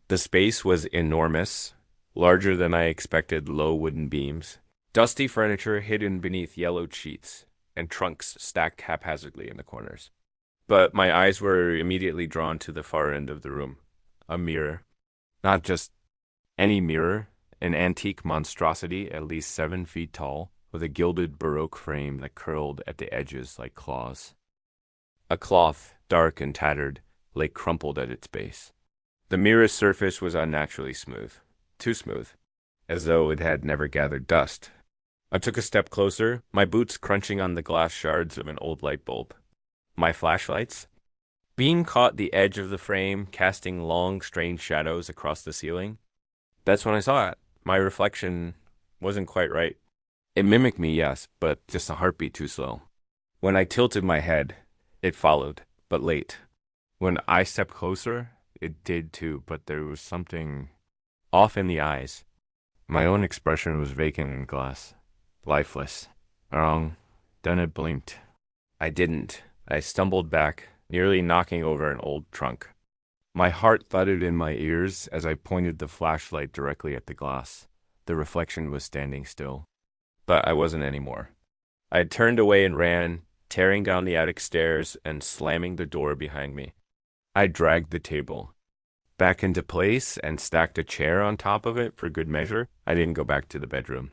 A: The space was enormous, larger than I expected, low wooden beams, dusty furniture hidden beneath yellowed sheets, and trunks stacked haphazardly in the corners. But my eyes were immediately drawn to the far end of the room. A mirror. Not just any mirror, an antique monstrosity at least 7 feet tall, with a gilded Baroque frame that curled at the edges like claws. A cloth, dark and tattered, lay crumpled at its base. The mirror's surface was unnaturally smooth, too smooth, as though it had never gathered dust. I took a step closer, my boots crunching on the glass shards of an old light bulb. My flashlight's beam caught the edge of the frame, casting long, strange shadows across the ceiling. That's when I saw it. My reflection wasn't quite right. It mimicked me, yes, but just a heartbeat too slow. When I tilted my head, it followed, but late. When I stepped closer, it did too, but there was something off in the eyes. My own expression was vacant in glass, lifeless. Wrong. Then it blinked. I didn't. I stumbled back, nearly knocking over an old trunk. My heart thudded in my ears as I pointed the flashlight directly at the glass. The reflection was standing still. But I wasn't anymore. I had turned away and ran, tearing down the attic stairs and slamming the door behind me. I dragged the table back into place and stacked a chair on top of it for good measure. I didn't go back to the bedroom.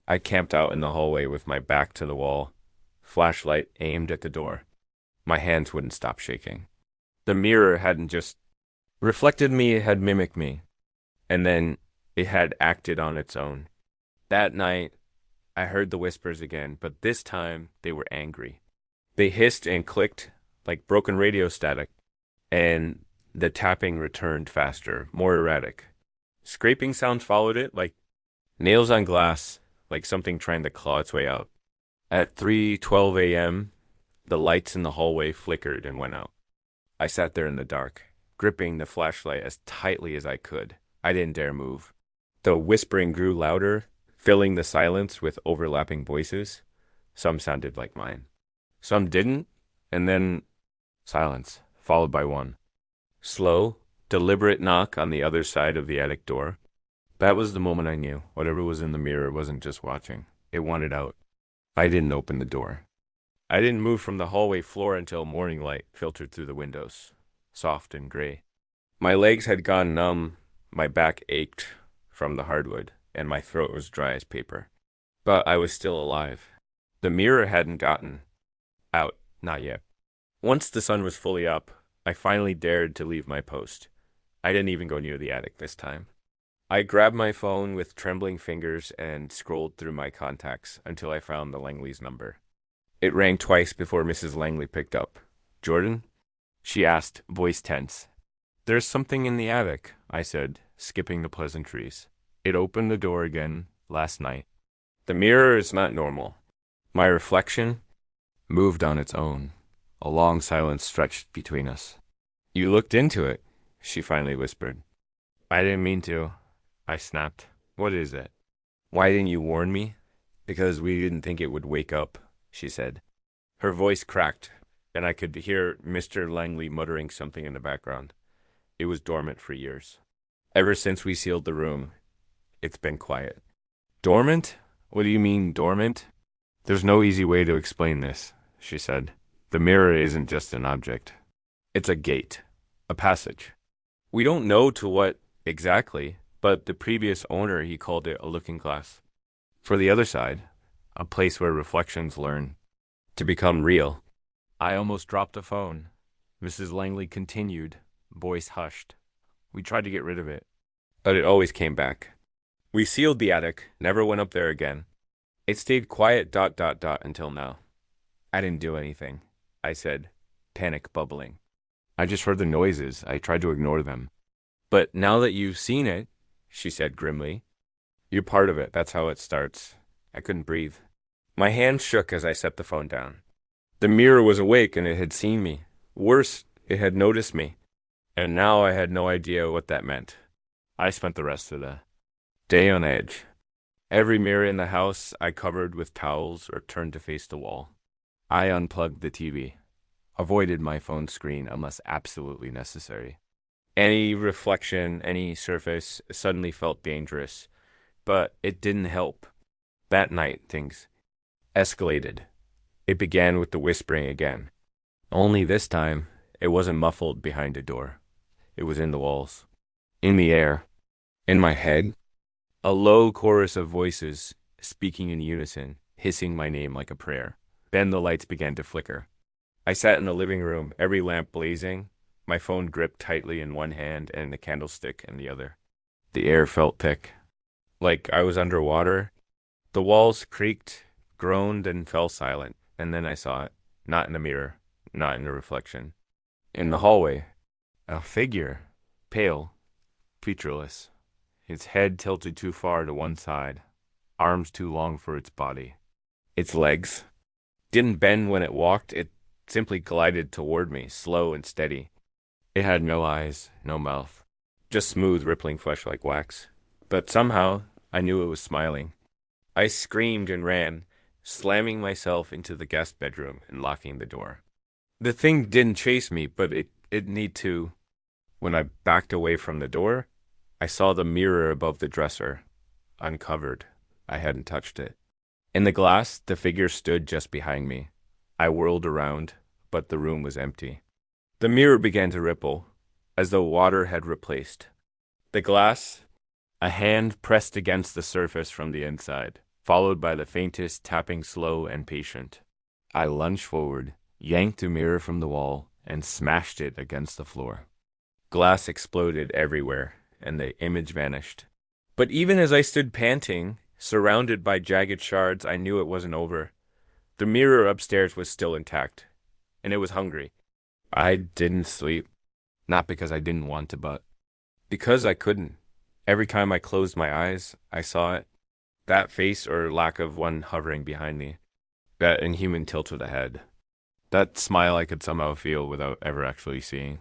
A: I camped out in the hallway with my back to the wall, flashlight aimed at the door. My hands wouldn't stop shaking. The mirror hadn't just reflected me, it had mimicked me. And then it had acted on its own. That night, I heard the whispers again, but this time they were angry. They hissed and clicked like broken radio static, and the tapping returned faster, more erratic. Scraping sounds followed it, like nails on glass, like something trying to claw its way out. At 3:12 a.m., the lights in the hallway flickered and went out. I sat there in the dark, gripping the flashlight as tightly as I could. I didn't dare move. The whispering grew louder, filling the silence with overlapping voices. Some sounded like mine. Some didn't, and then silence, followed by one slow, deliberate knock on the other side of the attic door. That was the moment I knew whatever was in the mirror wasn't just watching. It wanted out. I didn't open the door. I didn't move from the hallway floor until morning light filtered through the windows, soft and gray. My legs had gone numb, my back ached from the hardwood, and my throat was dry as paper. But I was still alive. The mirror hadn't gotten out, not yet. Once the sun was fully up, I finally dared to leave my post. I didn't even go near the attic this time. I grabbed my phone with trembling fingers and scrolled through my contacts until I found the Langley's number. It rang twice before Mrs. Langley picked up. "Jordan?" she asked, voice tense. "There's something in the attic," I said, skipping the pleasantries. "It opened the door again last night." The mirror is not normal. My reflection moved on its own. A long silence stretched between us. "You looked into it," she finally whispered. "I didn't mean to," I snapped. "What is it?" "Why didn't you warn me?" "Because we didn't think it would wake up," she said. Her voice cracked, and I could hear Mr. Langley muttering something in the background. It was dormant for years. Ever since we sealed the room, it's been quiet. "Dormant? What do you mean, dormant?" "There's no easy way to explain this," she said. "The mirror isn't just an object. It's a gate, a passage. We don't know to what exactly, but the previous owner, he called it a looking glass. For the other side, a place where reflections learn to become real." I almost dropped the phone. Mrs. Langley continued, voice hushed. "We tried to get rid of it, but it always came back. We sealed the attic, never went up there again. It stayed quiet ... until now." "I didn't do anything," I said, panic bubbling. "I just heard the noises. I tried to ignore them." "But now that you've seen it," she said grimly, "you're part of it. That's how it starts." I couldn't breathe. My hand shook as I set the phone down. The mirror was awake and it had seen me. Worse, it had noticed me. And now I had no idea what that meant. I spent the rest of the day on edge. Every mirror in the house I covered with towels or turned to face the wall. I unplugged the TV, avoided my phone screen unless absolutely necessary. Any reflection, any surface suddenly felt dangerous, but it didn't help. That night, things escalated. It began with the whispering again. Only this time, it wasn't muffled behind a door. It was in the walls, in the air, in my head. A low chorus of voices, speaking in unison, hissing my name like a prayer. Then the lights began to flicker. I sat in the living room, every lamp blazing, my phone gripped tightly in one hand and the candlestick in the other. The air felt thick, like I was underwater. The walls creaked, groaned, and fell silent, and then I saw it, not in the mirror, not in the reflection. In the hallway, a figure, pale, featureless, its head tilted too far to one side, arms too long for its body. Its legs didn't bend when it walked, it simply glided toward me, slow and steady. It had no eyes, no mouth, just smooth, rippling flesh like wax. But somehow, I knew it was smiling. I screamed and ran, slamming myself into the guest bedroom and locking the door. The thing didn't chase me, but it need to. When I backed away from the door, I saw the mirror above the dresser, uncovered. I hadn't touched it. In the glass, the figure stood just behind me. I whirled around, but the room was empty. The mirror began to ripple, as though water had replaced the glass. A hand pressed against the surface from the inside, followed by the faintest tapping, slow and patient. I lunged forward, yanked the mirror from the wall, and smashed it against the floor. Glass exploded everywhere, and the image vanished. But even as I stood panting, surrounded by jagged shards, I knew it wasn't over. The mirror upstairs was still intact, and it was hungry. I didn't sleep, not because I didn't want to, but because I couldn't. Every time I closed my eyes, I saw it. That face or lack of one hovering behind me. That inhuman tilt of the head. That smile I could somehow feel without ever actually seeing.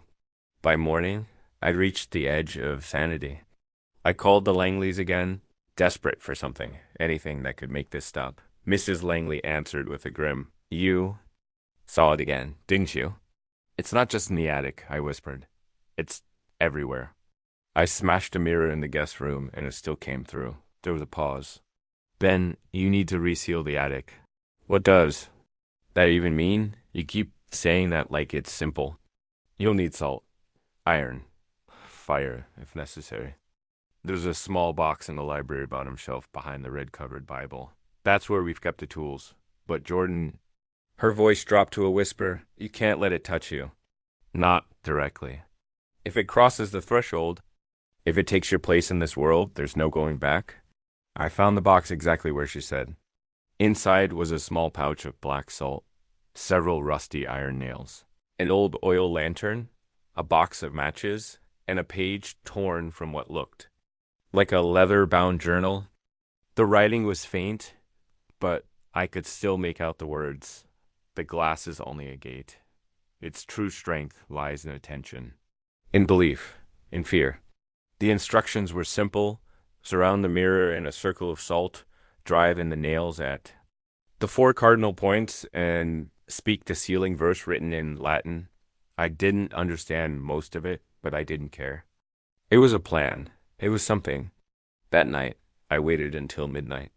A: By morning, I'd reached the edge of sanity. I called the Langleys again, desperate for something, anything that could make this stop. Mrs. Langley answered with a grim, "You Saw it again, didn't you? It's not just in the attic, I whispered. It's everywhere. I smashed a mirror in the guest room and it still came through. There was a pause. Ben, you need to reseal the attic. What does? That even mean? You keep saying that like it's simple. You'll need salt, iron, fire, if necessary. There's a small box in the library bottom shelf behind the red covered Bible. That's where we've kept the tools. But Jordan, her voice dropped to a whisper, you can't let it touch you. Not directly. If it crosses the threshold, if it takes your place in this world, there's no going back. I found the box exactly where she said. Inside was a small pouch of black salt, several rusty iron nails, an old oil lantern, a box of matches, and a page torn from what looked like a leather-bound journal. The writing was faint, but I could still make out the words. The glass is only a gate. Its true strength lies in attention, in belief, in fear. The instructions were simple. Surround the mirror in a circle of salt, drive in the nails at the 4 cardinal points, and speak the sealing verse written in Latin. I didn't understand most of it, but I didn't care. It was a plan. It was something. That night, I waited until midnight.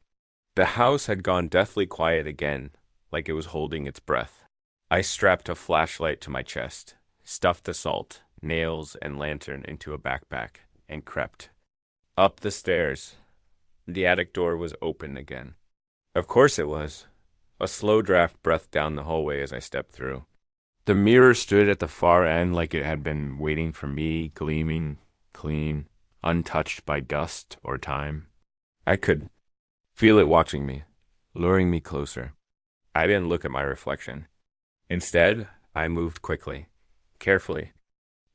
A: The house had gone deathly quiet again, like it was holding its breath. I strapped a flashlight to my chest, stuffed the salt, nails, and lantern into a backpack, and crept up the stairs. The attic door was open again. Of course it was. A slow draft breath down the hallway as I stepped through. The mirror stood at the far end like it had been waiting for me, gleaming, clean, untouched by dust or time. I could feel it watching me, luring me closer. I didn't look at my reflection. Instead, I moved quickly, carefully.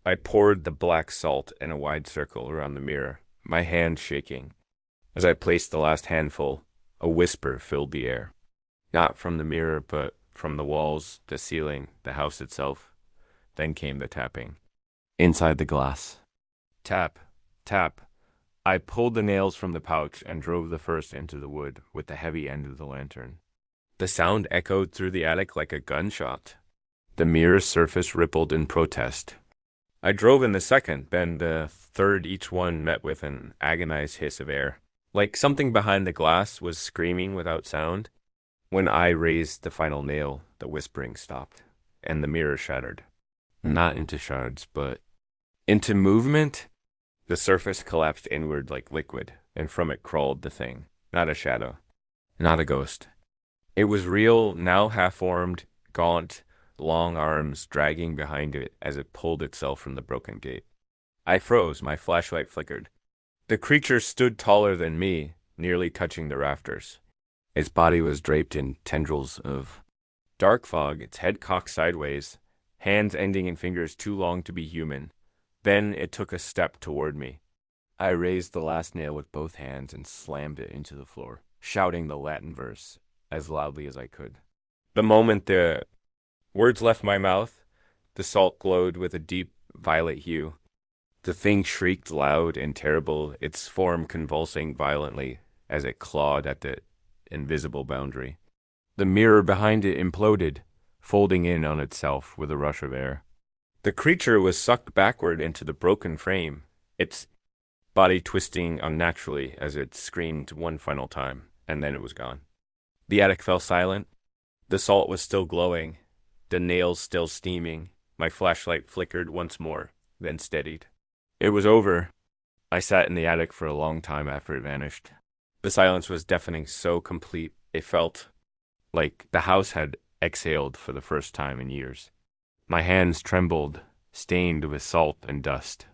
A: I poured the black salt in a wide circle around the mirror, my hand shaking. As I placed the last handful, a whisper filled the air. Not from the mirror, but from the walls, the ceiling, the house itself. Then came the tapping. Inside the glass. Tap, tap. I pulled the nails from the pouch and drove the first into the wood with the heavy end of the lantern. The sound echoed through the attic like a gunshot. The mirror's surface rippled in protest. I drove in the second, then the third. Each one met with an agonized hiss of air. Like something behind the glass was screaming without sound. When I raised the final nail, the whispering stopped, and the mirror shattered. Not into shards, but into movement. The surface collapsed inward like liquid, and from it crawled the thing. Not a shadow. Not a ghost. It was real, now half-formed, gaunt, long arms dragging behind it as it pulled itself from the broken gate. I froze, my flashlight flickered. The creature stood taller than me, nearly touching the rafters. Its body was draped in tendrils of dark fog, its head cocked sideways, hands ending in fingers too long to be human. Then it took a step toward me. I raised the last nail with both hands and slammed it into the floor, shouting the Latin verse as loudly as I could. The moment the words left my mouth, the salt glowed with a deep violet hue. The thing shrieked loud and terrible, its form convulsing violently as it clawed at the invisible boundary. The mirror behind it imploded, folding in on itself with a rush of air. The creature was sucked backward into the broken frame, its body twisting unnaturally as it screamed one final time, and then it was gone. The attic fell silent. The salt was still glowing, the nails still steaming. My flashlight flickered once more, then steadied. It was over. I sat in the attic for a long time after it vanished. The silence was deafening, so complete it felt like the house had exhaled for the first time in years. My hands trembled, stained with salt and dust.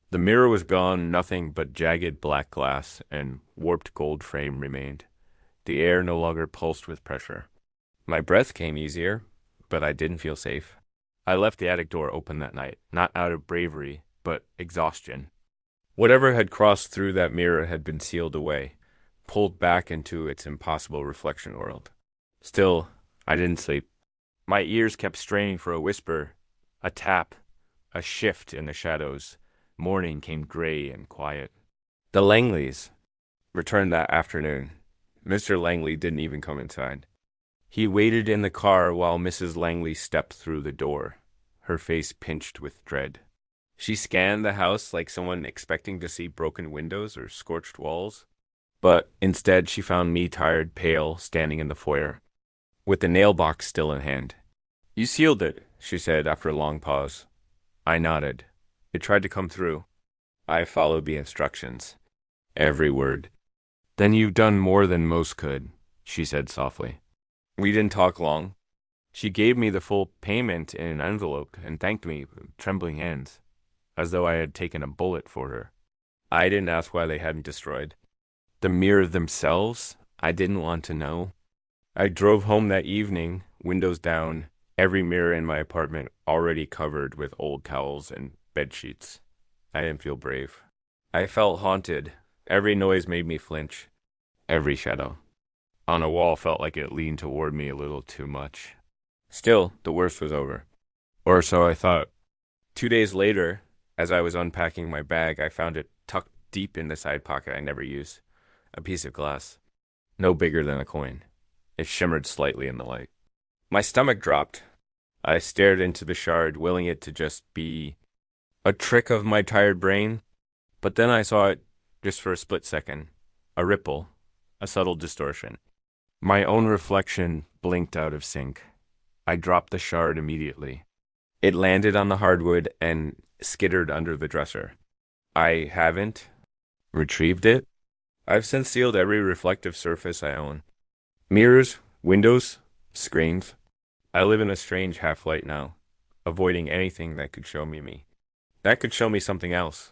A: The mirror was gone, nothing but jagged black glass and warped gold frame remained. The air no longer pulsed with pressure. My breath came easier, but I didn't feel safe. I left the attic door open that night, not out of bravery, but exhaustion. Whatever had crossed through that mirror had been sealed away, pulled back into its impossible reflection world. Still, I didn't sleep. My ears kept straining for a whisper, a tap, a shift in the shadows. Morning came gray and quiet. The Langleys returned that afternoon. Mr. Langley didn't even come inside. He waited in the car while Mrs. Langley stepped through the door, her face pinched with dread. She scanned the house like someone expecting to see broken windows or scorched walls, but instead she found me tired, pale, standing in the foyer, with the nail box still in hand. "You sealed it," she said after a long pause. I nodded. It tried to come through. I followed the instructions. Every word. "Then you've done more than most could," she said softly. We didn't talk long. She gave me the full payment in an envelope and thanked me with trembling hands, as though I had taken a bullet for her. I didn't ask why they hadn't destroyed the mirror themselves. I didn't want to know. I drove home that evening, windows down, every mirror in my apartment already covered with old towels and bed sheets. I didn't feel brave. I felt haunted. Every noise made me flinch. Every shadow on a wall felt like it leaned toward me a little too much. Still, the worst was over. Or so I thought. 2 days later, as I was unpacking my bag, I found it tucked deep in the side pocket I never use. A piece of glass. No bigger than a coin. It shimmered slightly in the light. My stomach dropped. I stared into the shard, willing it to just be a trick of my tired brain. But then I saw it just for a split second. A ripple. A subtle distortion. My own reflection blinked out of sync. I dropped the shard immediately. It landed on the hardwood and skittered under the dresser. I haven't retrieved it. I've since sealed every reflective surface I own. Mirrors, windows, screens. I live in a strange half-light now, avoiding anything that could show me. That could show me something else.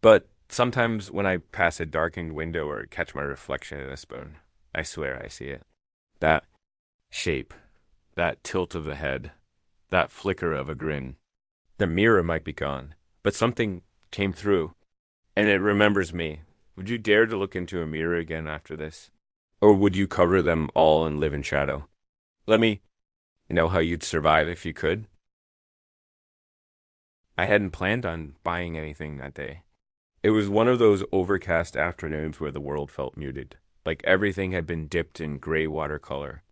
A: But sometimes when I pass a darkened window or catch my reflection in a spoon, I swear I see it. That shape, that tilt of the head, that flicker of a grin. The mirror might be gone, but something came through, and it remembers me. Would you dare to look into a mirror again after this? Or would you cover them all and live in shadow? Let me know how you'd survive if you could. I hadn't planned on buying anything that day. It was one of those overcast afternoons where the world felt muted, like everything had been dipped in gray watercolor.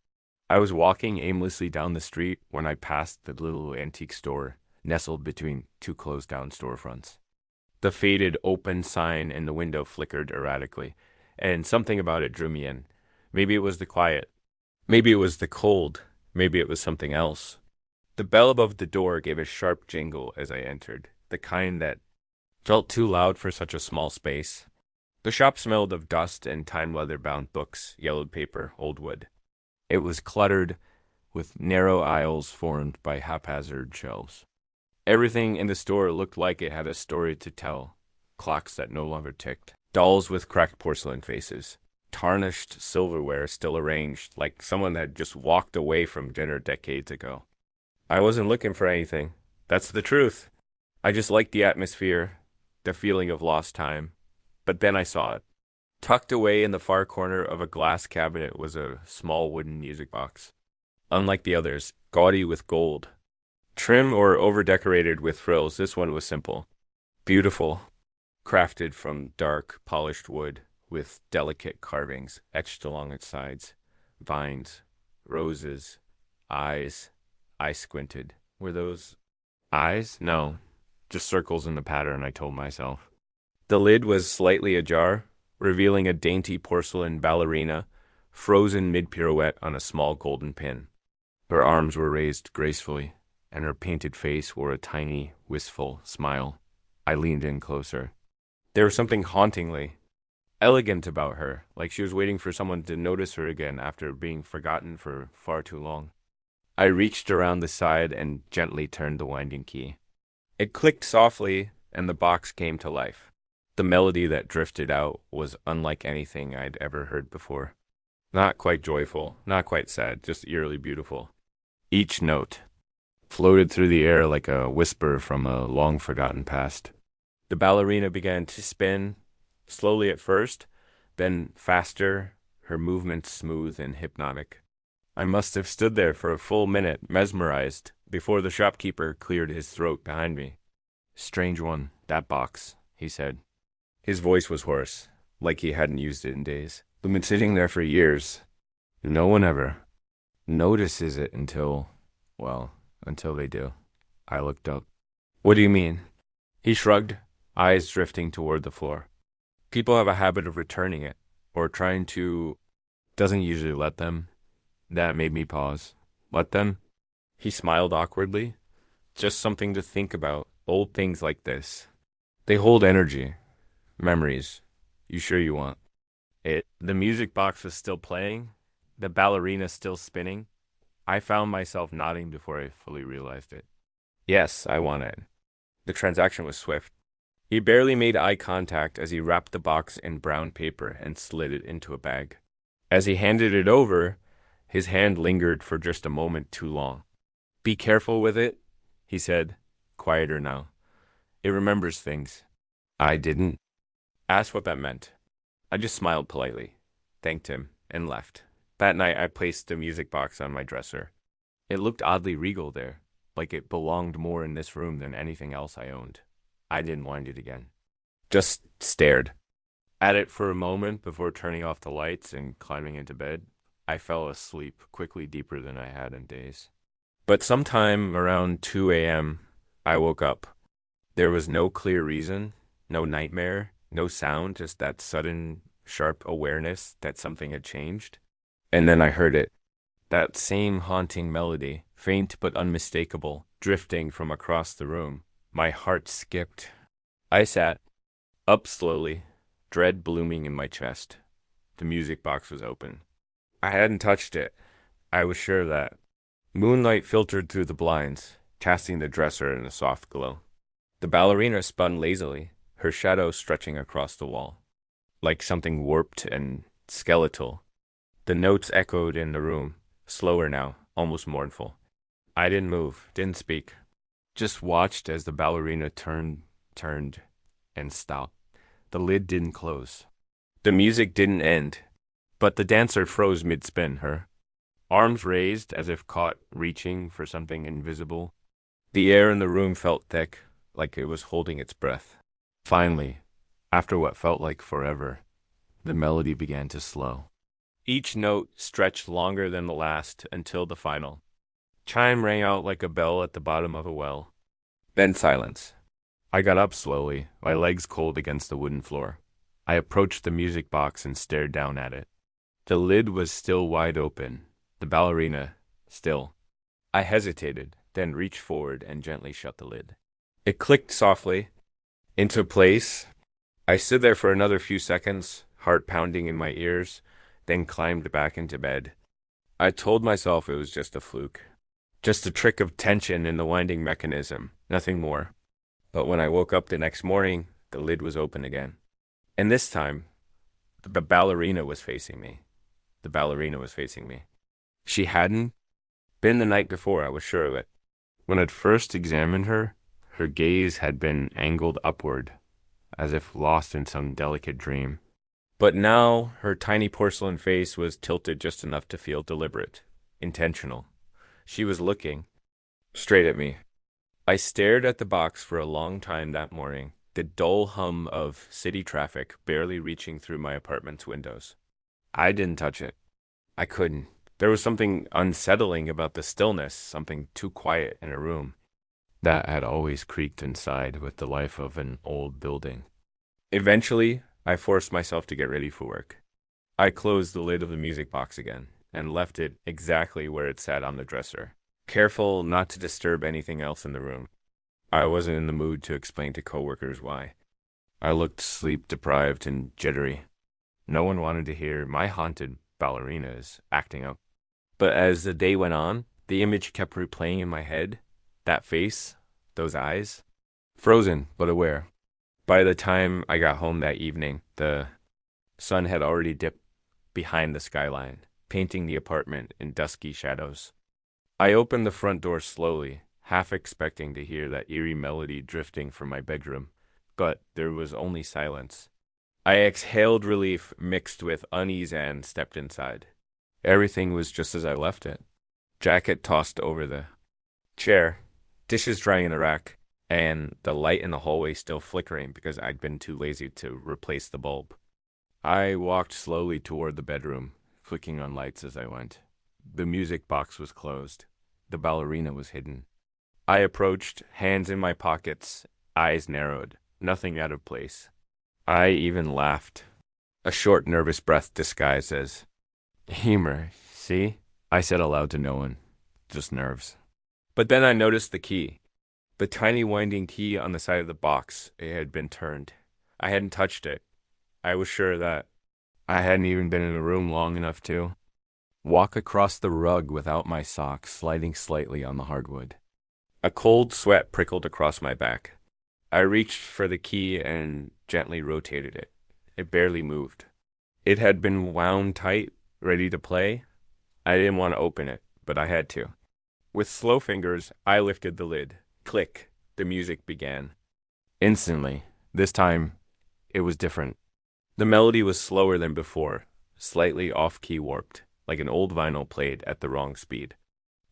A: I was walking aimlessly down the street when I passed the little antique store, nestled between two closed-down storefronts. The faded open sign in the window flickered erratically, and something about it drew me in. Maybe it was the quiet. Maybe it was the cold. Maybe it was something else. The bell above the door gave a sharp jingle as I entered, the kind that felt too loud for such a small space. The shop smelled of dust and time-leather-bound books, yellowed paper, old wood. It was cluttered with narrow aisles formed by haphazard shelves. Everything in the store looked like it had a story to tell. Clocks that no longer ticked. Dolls with cracked porcelain faces. Tarnished silverware still arranged like someone had just walked away from dinner decades ago. I wasn't looking for anything. That's the truth. I just liked the atmosphere, the feeling of lost time. But then I saw it. Tucked away in the far corner of a glass cabinet was a small wooden music box. Unlike the others, gaudy with gold. Trim or over-decorated with frills, this one was simple. Beautiful. Crafted from dark, polished wood with delicate carvings etched along its sides. Vines, roses, eyes. I squinted. Were those eyes? No, just circles in the pattern, I told myself. The lid was slightly ajar, revealing a dainty porcelain ballerina, frozen mid-pirouette on a small golden pin. Her arms were raised gracefully, and her painted face wore a tiny, wistful smile. I leaned in closer. There was something hauntingly elegant about her, like she was waiting for someone to notice her again after being forgotten for far too long. I reached around the side and gently turned the winding key. It clicked softly, and the box came to life. The melody that drifted out was unlike anything I'd ever heard before. Not quite joyful, not quite sad, just eerily beautiful. Each note floated through the air like a whisper from a long-forgotten past. The ballerina began to spin, slowly at first, then faster, her movements smooth and hypnotic. I must have stood there for a full minute, mesmerized, before the shopkeeper cleared his throat behind me. "Strange one, that box," he said. His voice was hoarse, like he hadn't used it in days. "Been sitting there for years. No one ever." notices it well, until they do. I looked up. What do you mean? He shrugged, eyes drifting toward the floor. People have a habit of returning it, or trying to. Doesn't usually let them. That made me pause. Let them? He smiled awkwardly. Just something to think about. Old things like this. They hold energy, memories. You sure you want it? The music box was still playing, the ballerina still spinning. I found myself nodding before I fully realized it. Yes, I want it. The transaction was swift. He barely made eye contact as he wrapped the box in brown paper and slid it into a bag. As he handed it over, his hand lingered for just a moment too long. Be careful with it, he said, quieter now. It remembers things. I didn't ask what that meant. I just smiled politely, thanked him, and left. That night, I placed the music box on my dresser. It looked oddly regal there, like it belonged more in this room than anything else I owned. I didn't wind it again. Just stared at it for a moment before turning off the lights and climbing into bed. I fell asleep quickly, deeper than I had in days. But sometime around 2 a.m., I woke up. There was no clear reason, no nightmare, no sound, just that sudden, sharp awareness that something had changed. And then I heard it. That same haunting melody, faint but unmistakable, drifting from across the room. My heart skipped. I sat up slowly, dread blooming in my chest. The music box was open. I hadn't touched it. I was sure of that. Moonlight filtered through the blinds, casting the dresser in a soft glow. The ballerina spun lazily, her shadow stretching across the wall, like something warped and skeletal. The notes echoed in the room, slower now, almost mournful. I didn't move, didn't speak, just watched as the ballerina turned, and stopped. The lid didn't close. The music didn't end, but the dancer froze mid-spin, her arms raised as if caught reaching for something invisible. The air in the room felt thick, like it was holding its breath. Finally, after what felt like forever, the melody began to slow. Each note stretched longer than the last until the final chime rang out like a bell at the bottom of a well. Then silence. I got up slowly, my legs cold against the wooden floor. I approached the music box and stared down at it. The lid was still wide open, the ballerina still. I hesitated, then reached forward and gently shut the lid. It clicked softly into place. I stood there for another few seconds, heart pounding in my ears, then climbed back into bed. I told myself it was just a fluke, just a trick of tension in the winding mechanism, nothing more. But when I woke up the next morning, the lid was open again. And this time, the ballerina was facing me. The ballerina was facing me. She hadn't been the night before, I was sure of it. When I'd first examined her, her gaze had been angled upward, as if lost in some delicate dream. But now her tiny porcelain face was tilted just enough to feel deliberate, intentional. She was looking straight at me. I stared at the box for a long time that morning, the dull hum of city traffic barely reaching through my apartment's windows. I didn't touch it. I couldn't. There was something unsettling about the stillness, something too quiet in a room that had always creaked inside with the life of an old building. Eventually, I forced myself to get ready for work. I closed the lid of the music box again and left it exactly where it sat on the dresser, careful not to disturb anything else in the room. I wasn't in the mood to explain to coworkers why. I looked sleep-deprived and jittery. No one wanted to hear my haunted ballerinas acting up. But as the day went on, the image kept replaying in my head. That face, those eyes, frozen but aware. By the time I got home that evening, the sun had already dipped behind the skyline, painting the apartment in dusky shadows. I opened the front door slowly, half expecting to hear that eerie melody drifting from my bedroom, but there was only silence. I exhaled relief mixed with unease and stepped inside. Everything was just as I left it. Jacket tossed over the chair, dishes drying in the rack, and the light in the hallway still flickering because I'd been too lazy to replace the bulb. I walked slowly toward the bedroom, flicking on lights as I went. The music box was closed. The ballerina was hidden. I approached, hands in my pockets, eyes narrowed, nothing out of place. I even laughed. A short, nervous breath disguised as humor. See? I said aloud to no one. Just nerves. But then I noticed the key. The tiny winding key on the side of the box. It had been turned. I hadn't touched it. I was sure that I hadn't even been in the room long enough to walk across the rug without my socks sliding slightly on the hardwood. A cold sweat prickled across my back. I reached for the key and gently rotated it. It barely moved. It had been wound tight, ready to play. I didn't want to open it, but I had to. With slow fingers, I lifted the lid. Click. The music began. Instantly, this time, it was different. The melody was slower than before, slightly off-key warped, like an old vinyl played at the wrong speed.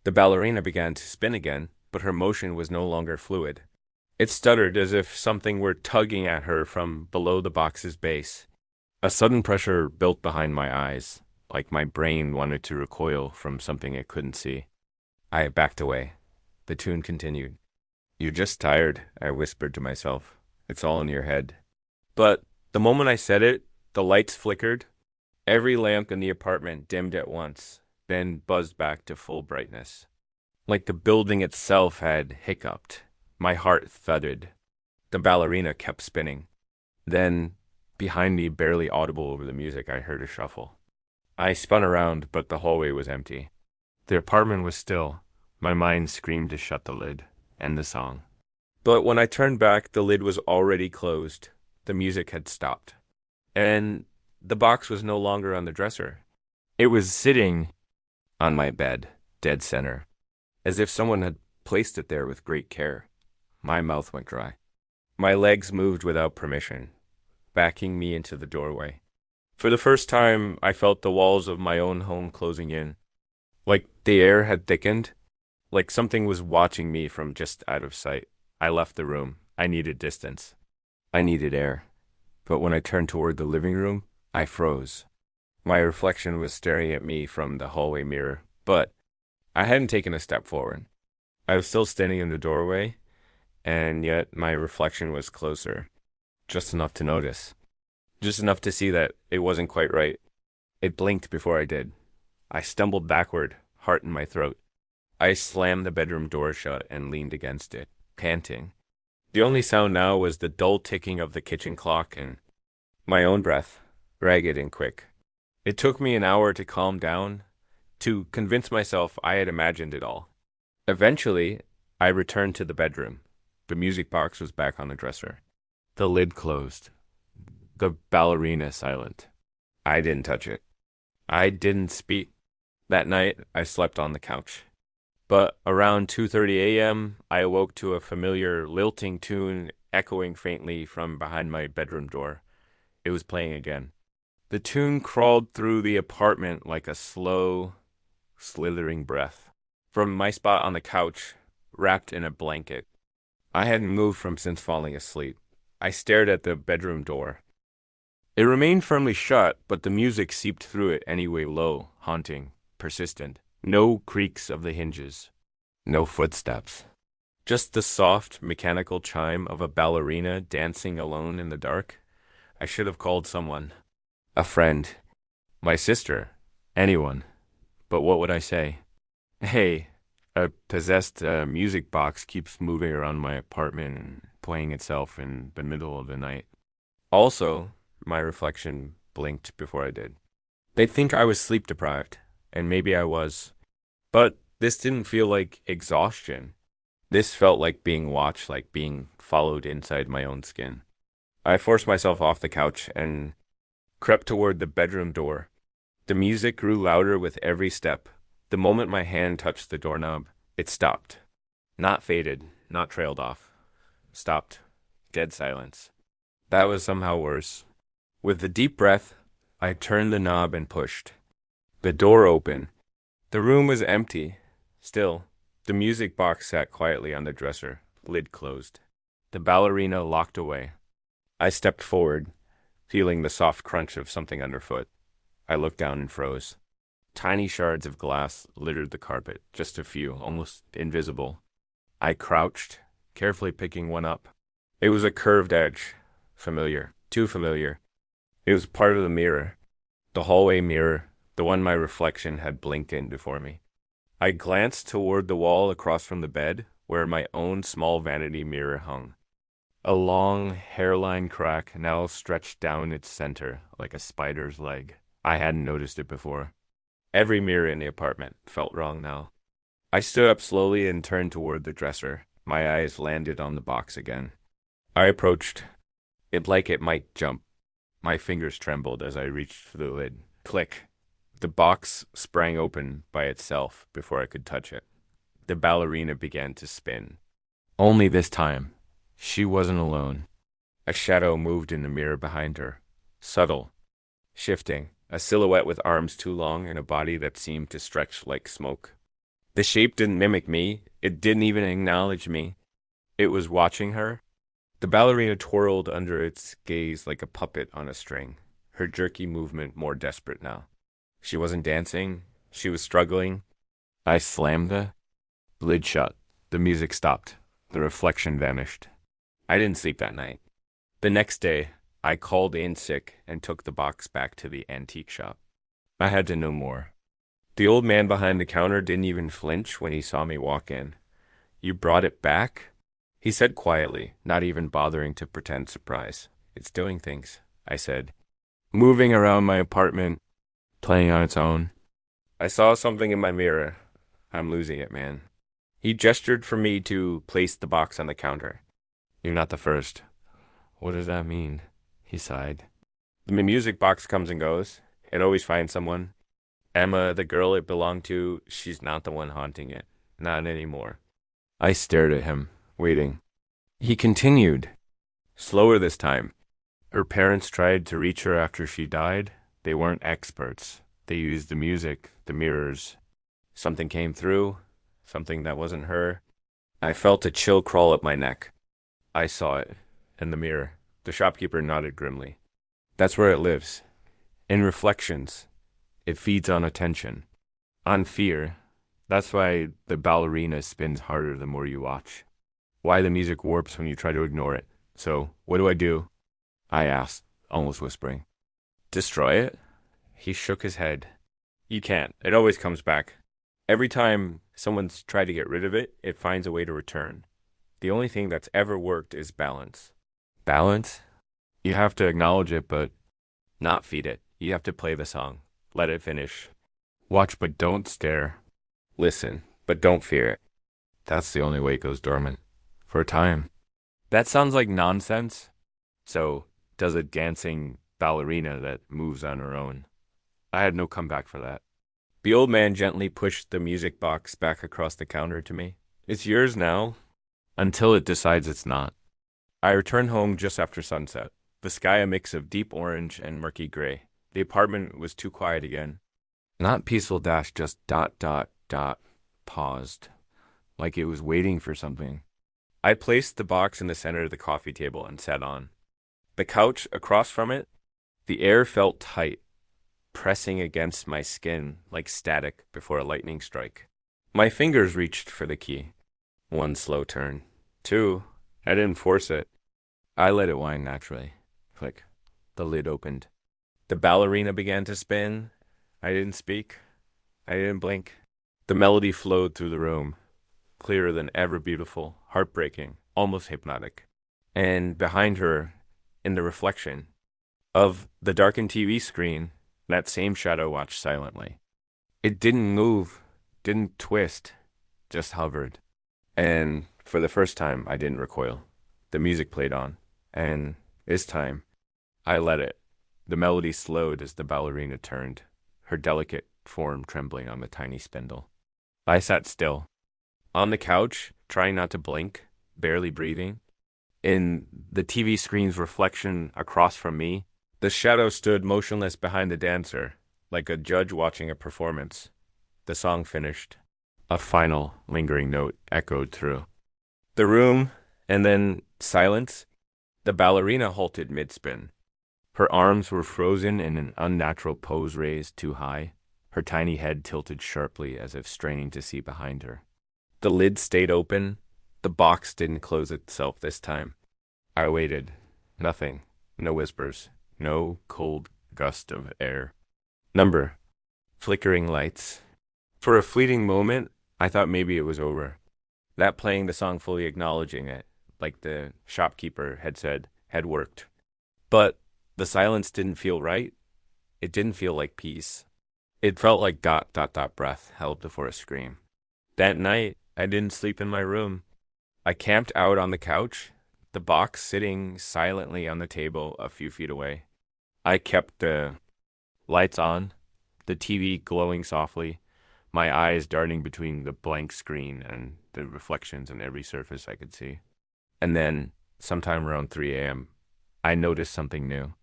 A: The ballerina began to spin again, but her motion was no longer fluid. It stuttered as if something were tugging at her from below the box's base. A sudden pressure built behind my eyes, like my brain wanted to recoil from something it couldn't see. I backed away. The tune continued. "You're just tired," I whispered to myself. "It's all in your head." But the moment I said it, the lights flickered. Every lamp in the apartment dimmed at once, then buzzed back to full brightness. Like the building itself had hiccuped. My heart thudded. The ballerina kept spinning. Then, behind me, barely audible over the music, I heard a shuffle. I spun around, but the hallway was empty. The apartment was still. My mind screamed to shut the lid, end the song. But when I turned back, the lid was already closed. The music had stopped. And the box was no longer on the dresser. It was sitting on my bed, dead center, as if someone had placed it there with great care. My mouth went dry. My legs moved without permission, backing me into the doorway. For the first time, I felt the walls of my own home closing in. Like the air had thickened, like something was watching me from just out of sight. I left the room. I needed distance. I needed air. But when I turned toward the living room, I froze. My reflection was staring at me from the hallway mirror, but I hadn't taken a step forward. I was still standing in the doorway, and yet my reflection was closer, just enough to notice, just enough to see that it wasn't quite right. It blinked before I did. I stumbled backward, heart in my throat. I slammed the bedroom door shut and leaned against it, panting. The only sound now was the dull ticking of the kitchen clock and my own breath, ragged and quick. It took me an hour to calm down, to convince myself I had imagined it all. Eventually, I returned to the bedroom. The music box was back on the dresser. The lid closed. The ballerina silent. I didn't touch it. I didn't speak. That night, I slept on the couch. But around 2:30 a.m., I awoke to a familiar lilting tune echoing faintly from behind my bedroom door. It was playing again. The tune crawled through the apartment like a slow, slithering breath. From my spot on the couch, wrapped in a blanket, I hadn't moved from since falling asleep. I stared at the bedroom door. It remained firmly shut, but the music seeped through it anyway, low, haunting, persistent. No creaks of the hinges. No footsteps. Just the soft, mechanical chime of a ballerina dancing alone in the dark. I should have called someone. A friend. My sister. Anyone. But what would I say? Hey, a possessed music box keeps moving around my apartment and playing itself in the middle of the night. Also, my reflection blinked before I did. They'd think I was sleep deprived, and maybe I was. But this didn't feel like exhaustion. This felt like being watched, like being followed inside my own skin. I forced myself off the couch and crept toward the bedroom door. The music grew louder with every step. The moment my hand touched the doorknob, it stopped. Not faded, not trailed off. Stopped. Dead silence. That was somehow worse. With a deep breath, I turned the knob and pushed. The door opened. The room was empty. Still, the music box sat quietly on the dresser, lid closed. The ballerina locked away. I stepped forward, feeling the soft crunch of something underfoot. I looked down and froze. Tiny shards of glass littered the carpet, just a few, almost invisible. I crouched, carefully picking one up. It was a curved edge. Familiar. Too familiar. It was part of the mirror. The hallway mirror, the one my reflection had blinked in before me. I glanced toward the wall across from the bed, where my own small vanity mirror hung. A long hairline crack now stretched down its center like a spider's leg. I hadn't noticed it before. Every mirror in the apartment felt wrong now. I stood up slowly and turned toward the dresser. My eyes landed on the box again. I approached it like it might jump. My fingers trembled as I reached for the lid. Click. The box sprang open by itself before I could touch it. The ballerina began to spin. Only this time, she wasn't alone. A shadow moved in the mirror behind her. Subtle. Shifting. A silhouette with arms too long and a body that seemed to stretch like smoke. The shape didn't mimic me. It didn't even acknowledge me. It was watching her. The ballerina twirled under its gaze like a puppet on a string, her jerky movement more desperate now. She wasn't dancing. She was struggling. I slammed the lid shut. The music stopped. The reflection vanished. I didn't sleep that night. The next day, I called in sick and took the box back to the antique shop. I had to know more. The old man behind the counter didn't even flinch when he saw me walk in. "You brought it back?" he said quietly, not even bothering to pretend surprise. "It's doing things," I said. "Moving around my apartment, playing on its own." I saw something in my mirror. "I'm losing it, man." He gestured for me to place the box on the counter. "You're not the first." "What does that mean?" he sighed. "The music box comes and goes. It always finds someone. Emma, the girl it belonged to, she's not the one haunting it. Not anymore." I stared at him, waiting. He continued, slower this time. "Her parents tried to reach her after she died. They weren't experts. They used the music, the mirrors. Something came through, something that wasn't her." I felt a chill crawl up my neck. I saw it, in the mirror. The shopkeeper nodded grimly. "That's where it lives. In reflections. It feeds on attention. On fear. That's why the ballerina spins harder the more you watch. Why the music warps when you try to ignore it. So, what do I do?" I asked, almost whispering. "Destroy it?" He shook his head. "You can't. It always comes back. Every time someone's tried to get rid of it, it finds a way to return. The only thing that's ever worked is balance." "Balance?" "You have to acknowledge it, but not feed it. You have to play the song. Let it finish. Watch, but don't stare. Listen, but don't fear it. That's the only way it goes dormant. For a time." That sounds like nonsense. So, does a dancing ballerina that moves on her own. I had no comeback for that. The old man gently pushed the music box back across the counter to me. "It's yours now, until it decides it's not." I returned home just after sunset. The sky a mix of deep orange and murky gray. The apartment was too quiet again. Not peaceful dash, just ... paused, like it was waiting for something. I placed the box in the center of the coffee table and sat on. The couch across from it, the air felt tight, pressing against my skin like static before a lightning strike. My fingers reached for the key. One slow turn. Two. I didn't force it. I let it wind naturally. Click. The lid opened. The ballerina began to spin. I didn't speak. I didn't blink. The melody flowed through the room, clearer than ever beautiful, heartbreaking, almost hypnotic. And behind her, in the reflection of the darkened TV screen, that same shadow watched silently. It didn't move, didn't twist, just hovered. And for the first time, I didn't recoil. The music played on, and this time, I let it. The melody slowed as the ballerina turned, her delicate form trembling on the tiny spindle. I sat still, on the couch, trying not to blink, barely breathing. In the TV screen's reflection across from me, the shadow stood motionless behind the dancer, like a judge watching a performance. The song finished. A final, lingering note echoed through the room, and then silence. The ballerina halted mid-spin. Her arms were frozen in an unnatural pose raised too high. her tiny head tilted sharply as if straining to see behind her. The lid stayed open. The box didn't close itself this time. I waited. Nothing. No whispers. No cold gust of air. Number. Flickering lights. For a fleeting moment, I thought maybe it was over. That playing the song fully acknowledging it, like the shopkeeper had said, had worked. But the silence didn't feel right. It didn't feel like peace. It felt like dot, dot, dot breath held before a scream. That night, I didn't sleep in my room. I camped out on the couch, the box sitting silently on the table a few feet away. I kept the lights on, the TV glowing softly, my eyes darting between the blank screen and the reflections on every surface I could see. And then, sometime around 3 a.m., I noticed something new.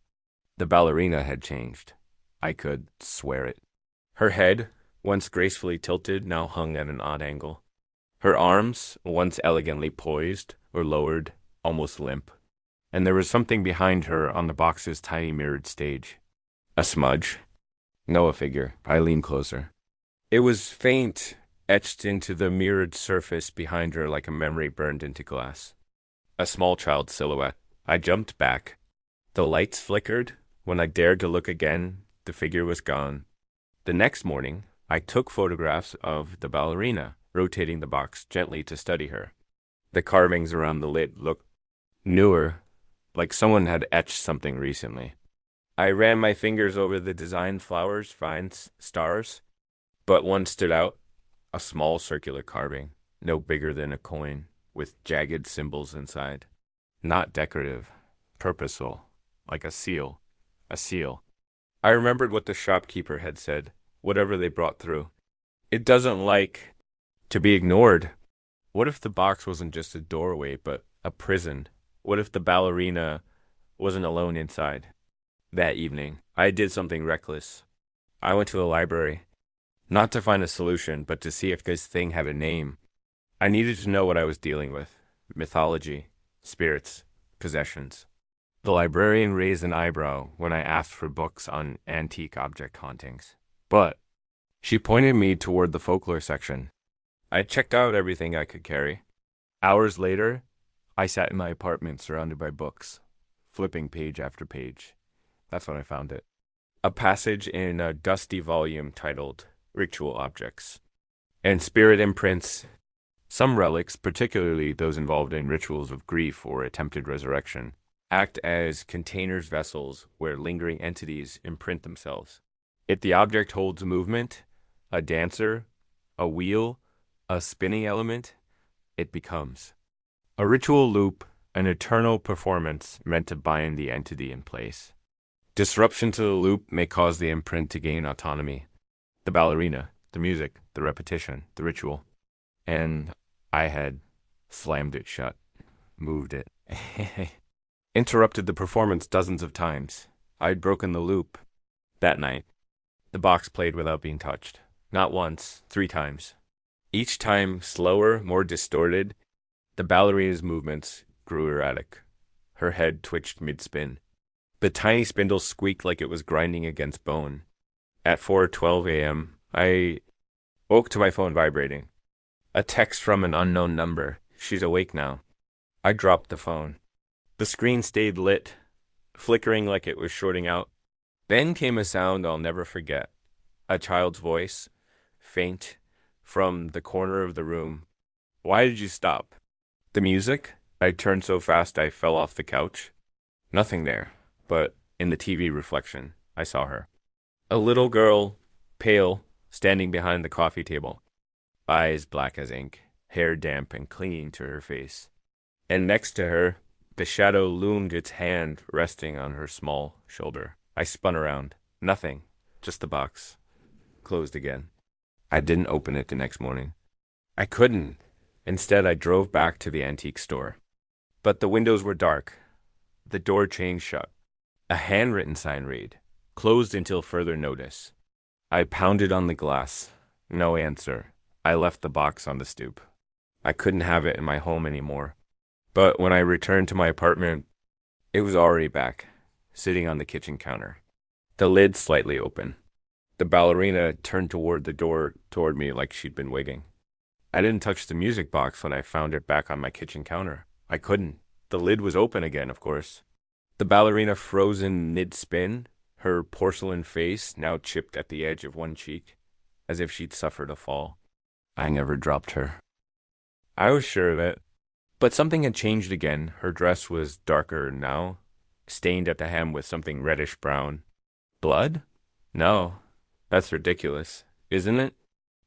A: The ballerina had changed. I could swear it. Her head, once gracefully tilted, now hung at an odd angle. Her arms, once elegantly poised or lowered, almost limp. And there was something behind her on the box's tiny mirrored stage. A smudge. No, a figure. I leaned closer. It was faint, etched into the mirrored surface behind her like a memory burned into glass. A small child's silhouette. I jumped back. The lights flickered. When I dared to look again, the figure was gone. The next morning, I took photographs of the ballerina, rotating the box gently to study her. The carvings around the lid looked newer, like someone had etched something recently. I ran my fingers over the designed flowers, vines, stars, but one stood out, a small circular carving, no bigger than a coin, with jagged symbols inside. Not decorative, purposeful, like a seal. A seal. I remembered what the shopkeeper had said, whatever they brought through. It doesn't like to be ignored. What if the box wasn't just a doorway, but a prison? What if the ballerina wasn't alone inside? That evening, I did something reckless. I went to the library, not to find a solution, but to see if this thing had a name. I needed to know what I was dealing with. Mythology, spirits, possessions. The librarian raised an eyebrow when I asked for books on antique object hauntings. But she pointed me toward the folklore section. I checked out everything I could carry. Hours later, I sat in my apartment surrounded by books, flipping page after page. That's when I found it. A passage in a dusty volume titled Ritual Objects. And spirit imprints. Some relics, particularly those involved in rituals of grief or attempted resurrection, act as containers vessels where lingering entities imprint themselves. If the object holds movement, a dancer, a wheel, a spinning element, it becomes. A ritual loop, an eternal performance meant to bind the entity in place. Disruption to the loop may cause the imprint to gain autonomy. The ballerina, the music, the repetition, the ritual. And I had slammed it shut, moved it. Interrupted the performance dozens of times. I'd broken the loop. That night, the box played without being touched. Not once, 3 times. Each time slower, more distorted, the ballerina's movements grew erratic. Her head twitched mid-spin. The tiny spindle squeaked like it was grinding against bone. At 4:12 a.m., I woke to my phone vibrating. A text from an unknown number. She's awake now. I dropped the phone. The screen stayed lit, flickering like it was shorting out. Then came a sound I'll never forget. A child's voice, faint, from the corner of the room. Why did you stop? The music? I turned so fast I fell off the couch. Nothing there, but in the TV reflection, I saw her. A little girl, pale, standing behind the coffee table. Eyes black as ink, hair damp and clinging to her face. And next to her, the shadow loomed, its hand resting on her small shoulder. I spun around. Nothing. Just the box. Closed again. I didn't open it the next morning. I couldn't. Instead, I drove back to the antique store. But the windows were dark. The door chain shut. A handwritten sign read, "Closed until further notice." I pounded on the glass. No answer. I left the box on the stoop. I couldn't have it in my home anymore. But when I returned to my apartment, it was already back, sitting on the kitchen counter. The lid slightly open. The ballerina turned toward the door toward me like she'd been waiting. I didn't touch the music box when I found it back on my kitchen counter. I couldn't. The lid was open again, of course. The ballerina frozen mid-spin, her porcelain face now chipped at the edge of one cheek, as if she'd suffered a fall. I never dropped her. I was sure of it. But something had changed again. Her dress was darker now, stained at the hem with something reddish brown. Blood? No. That's ridiculous, isn't it?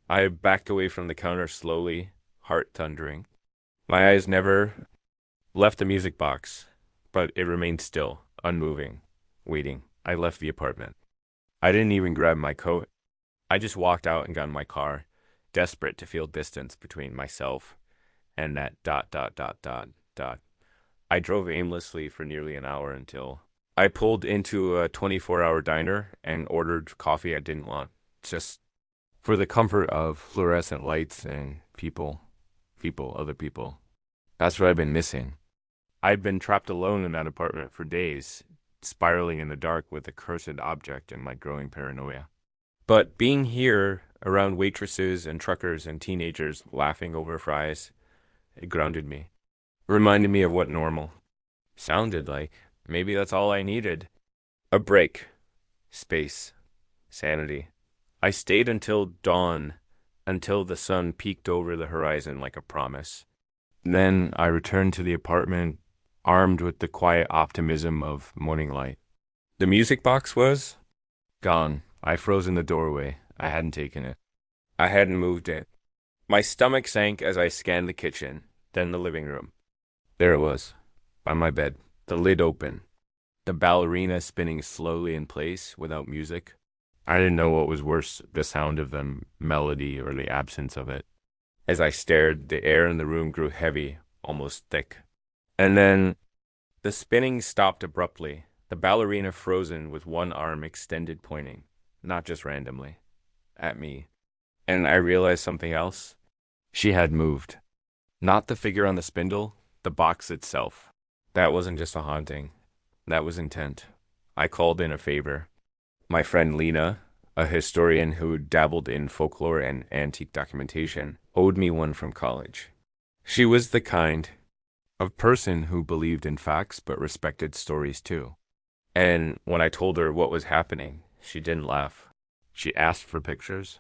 A: I backed away from the counter slowly, heart thundering. My eyes never left the music box, but it remained still, unmoving, waiting. I left the apartment. I didn't even grab my coat. I just walked out and got in my car, desperate to feel distance between myself and that dot. I drove aimlessly for nearly an hour until I pulled into a 24-hour diner and ordered coffee I didn't want, just for the comfort of fluorescent lights and other people. That's what I've been missing. I've been trapped alone in that apartment for days, spiraling in the dark with a cursed object in my growing paranoia. But being here around waitresses and truckers and teenagers laughing over fries, it grounded me, reminded me of what normal sounded like. Maybe that's all I needed. A break, space, sanity. I stayed until dawn, until the sun peeked over the horizon like a promise. Then I returned to the apartment, armed with the quiet optimism of morning light. The music box was gone. I froze in the doorway. I hadn't taken it. I hadn't moved it. My stomach sank as I scanned the kitchen, then the living room. There it was, by my bed, the lid open, the ballerina spinning slowly in place without music. I didn't know what was worse, the sound of the melody or the absence of it. As I stared, the air in the room grew heavy, almost thick. And then the spinning stopped abruptly, the ballerina frozen with one arm extended pointing, not just randomly, at me. And I realized something else. She had moved. Not the figure on the spindle, the box itself. That wasn't just a haunting. That was intent. I called in a favor. My friend Lena, a historian who dabbled in folklore and antique documentation, owed me one from college. She was the kind of person who believed in facts but respected stories too. And when I told her what was happening, she didn't laugh. She asked for pictures.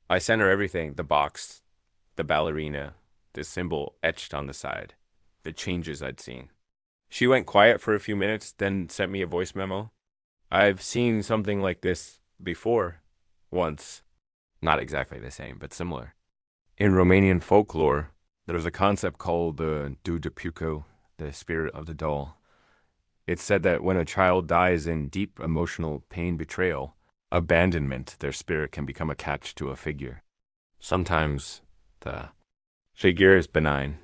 A: I sent her everything, the box, the ballerina, the symbol etched on the side, the changes I'd seen. She went quiet for a few minutes, then sent me a voice memo. I've seen something like this before, once. Not exactly the same, but similar. In Romanian folklore, there's a concept called the Du de Puco, the spirit of the doll. It's said that when a child dies in deep emotional pain betrayal, abandonment, their spirit can become attached to a figure. Sometimes the figure is benign,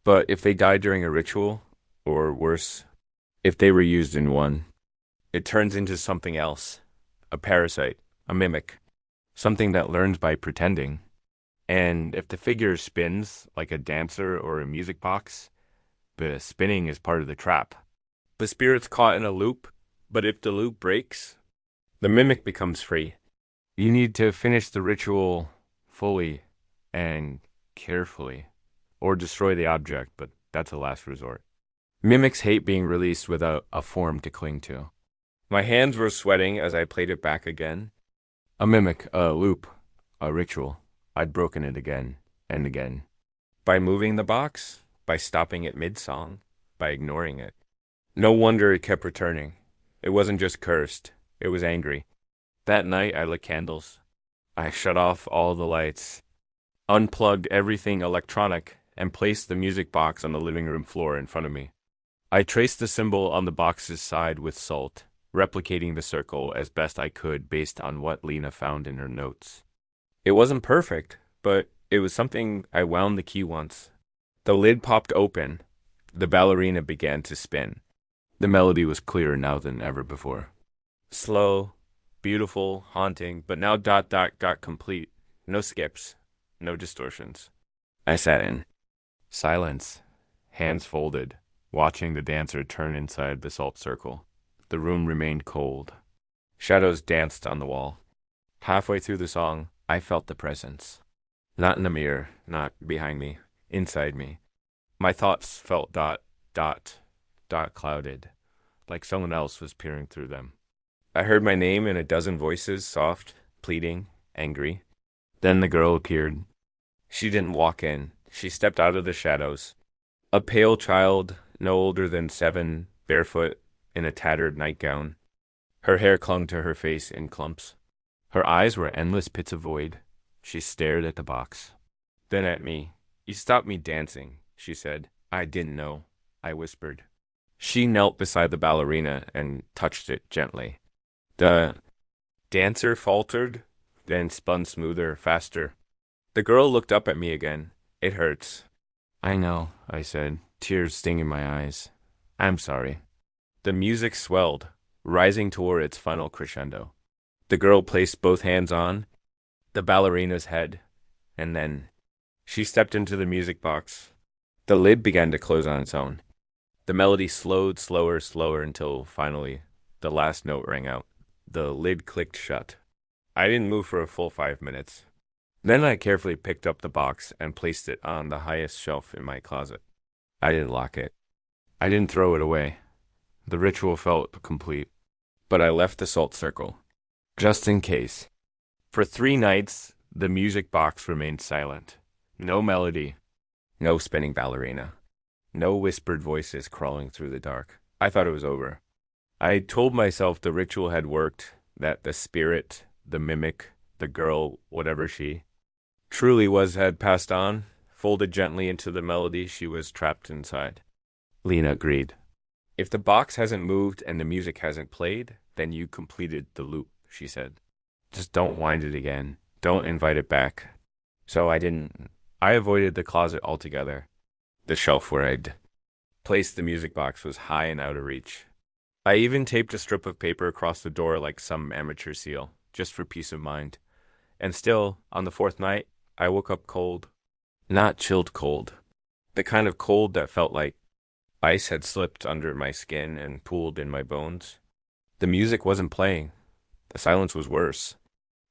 A: but if they die during a ritual, or worse, if they were used in one, it turns into something else, a parasite, a mimic, something that learns by pretending. And if the figure spins like a dancer or a music box, the spinning is part of the trap. The spirit's caught in a loop, but if the loop breaks, the mimic becomes free. You need to finish the ritual fully and carefully, or destroy the object, but that's a last resort. Mimics hate being released without a form to cling to. My hands were sweating as I played it back again. A mimic, a loop, a ritual. I'd broken it again and again. By moving the box, by stopping it mid-song, by ignoring it. No wonder it kept returning. It wasn't just cursed, it was angry. That night I lit candles. I shut off all the lights, unplugged everything electronic, and placed the music box on the living room floor in front of me. I traced the symbol on the box's side with salt, replicating the circle as best I could based on what Lena found in her notes. It wasn't perfect, but it was something. I wound the key once. The lid popped open. The ballerina began to spin. The melody was clearer now than ever before. Slow, beautiful, haunting, but now got complete. No skips, no distortions. I sat in silence, hands folded, watching the dancer turn inside the salt circle. The room remained cold. Shadows danced on the wall. Halfway through the song, I felt the presence. Not in the mirror, not behind me, inside me. My thoughts felt dot clouded, like someone else was peering through them. I heard my name in a dozen voices, soft, pleading, angry. Then the girl appeared. She didn't walk in. She stepped out of the shadows. A pale child, no older than 7, barefoot, in a tattered nightgown. Her hair clung to her face in clumps. Her eyes were endless pits of void. She stared at the box. Then at me. You stopped me dancing, she said. I didn't know, I whispered. She knelt beside the ballerina and touched it gently. The dancer faltered, then spun smoother, faster. The girl looked up at me again. It hurts. I know, I said, tears stinging my eyes. I'm sorry. The music swelled, rising toward its final crescendo. The girl placed both hands on the ballerina's head, and then she stepped into the music box. The lid began to close on its own. The melody slowed slower until finally the last note rang out. The lid clicked shut. I didn't move for a full 5 minutes. Then I carefully picked up the box and placed it on the highest shelf in my closet. I didn't lock it. I didn't throw it away. The ritual felt complete. But I left the salt circle, just in case. For 3 nights, the music box remained silent. No melody, no spinning ballerina, no whispered voices crawling through the dark. I thought it was over. I told myself the ritual had worked, that the spirit, the mimic, the girl, whatever she truly was, had passed on, folded gently into the melody she was trapped inside. Lena agreed. If the box hasn't moved and the music hasn't played, then you completed the loop, she said. Just don't wind it again. Don't invite it back. So I didn't. I avoided the closet altogether. The shelf where I'd placed the music box was high and out of reach. I even taped a strip of paper across the door like some amateur seal, just for peace of mind. And still, on the 4th night, I woke up cold. Not chilled cold. The kind of cold that felt like ice had slipped under my skin and pooled in my bones. The music wasn't playing. The silence was worse.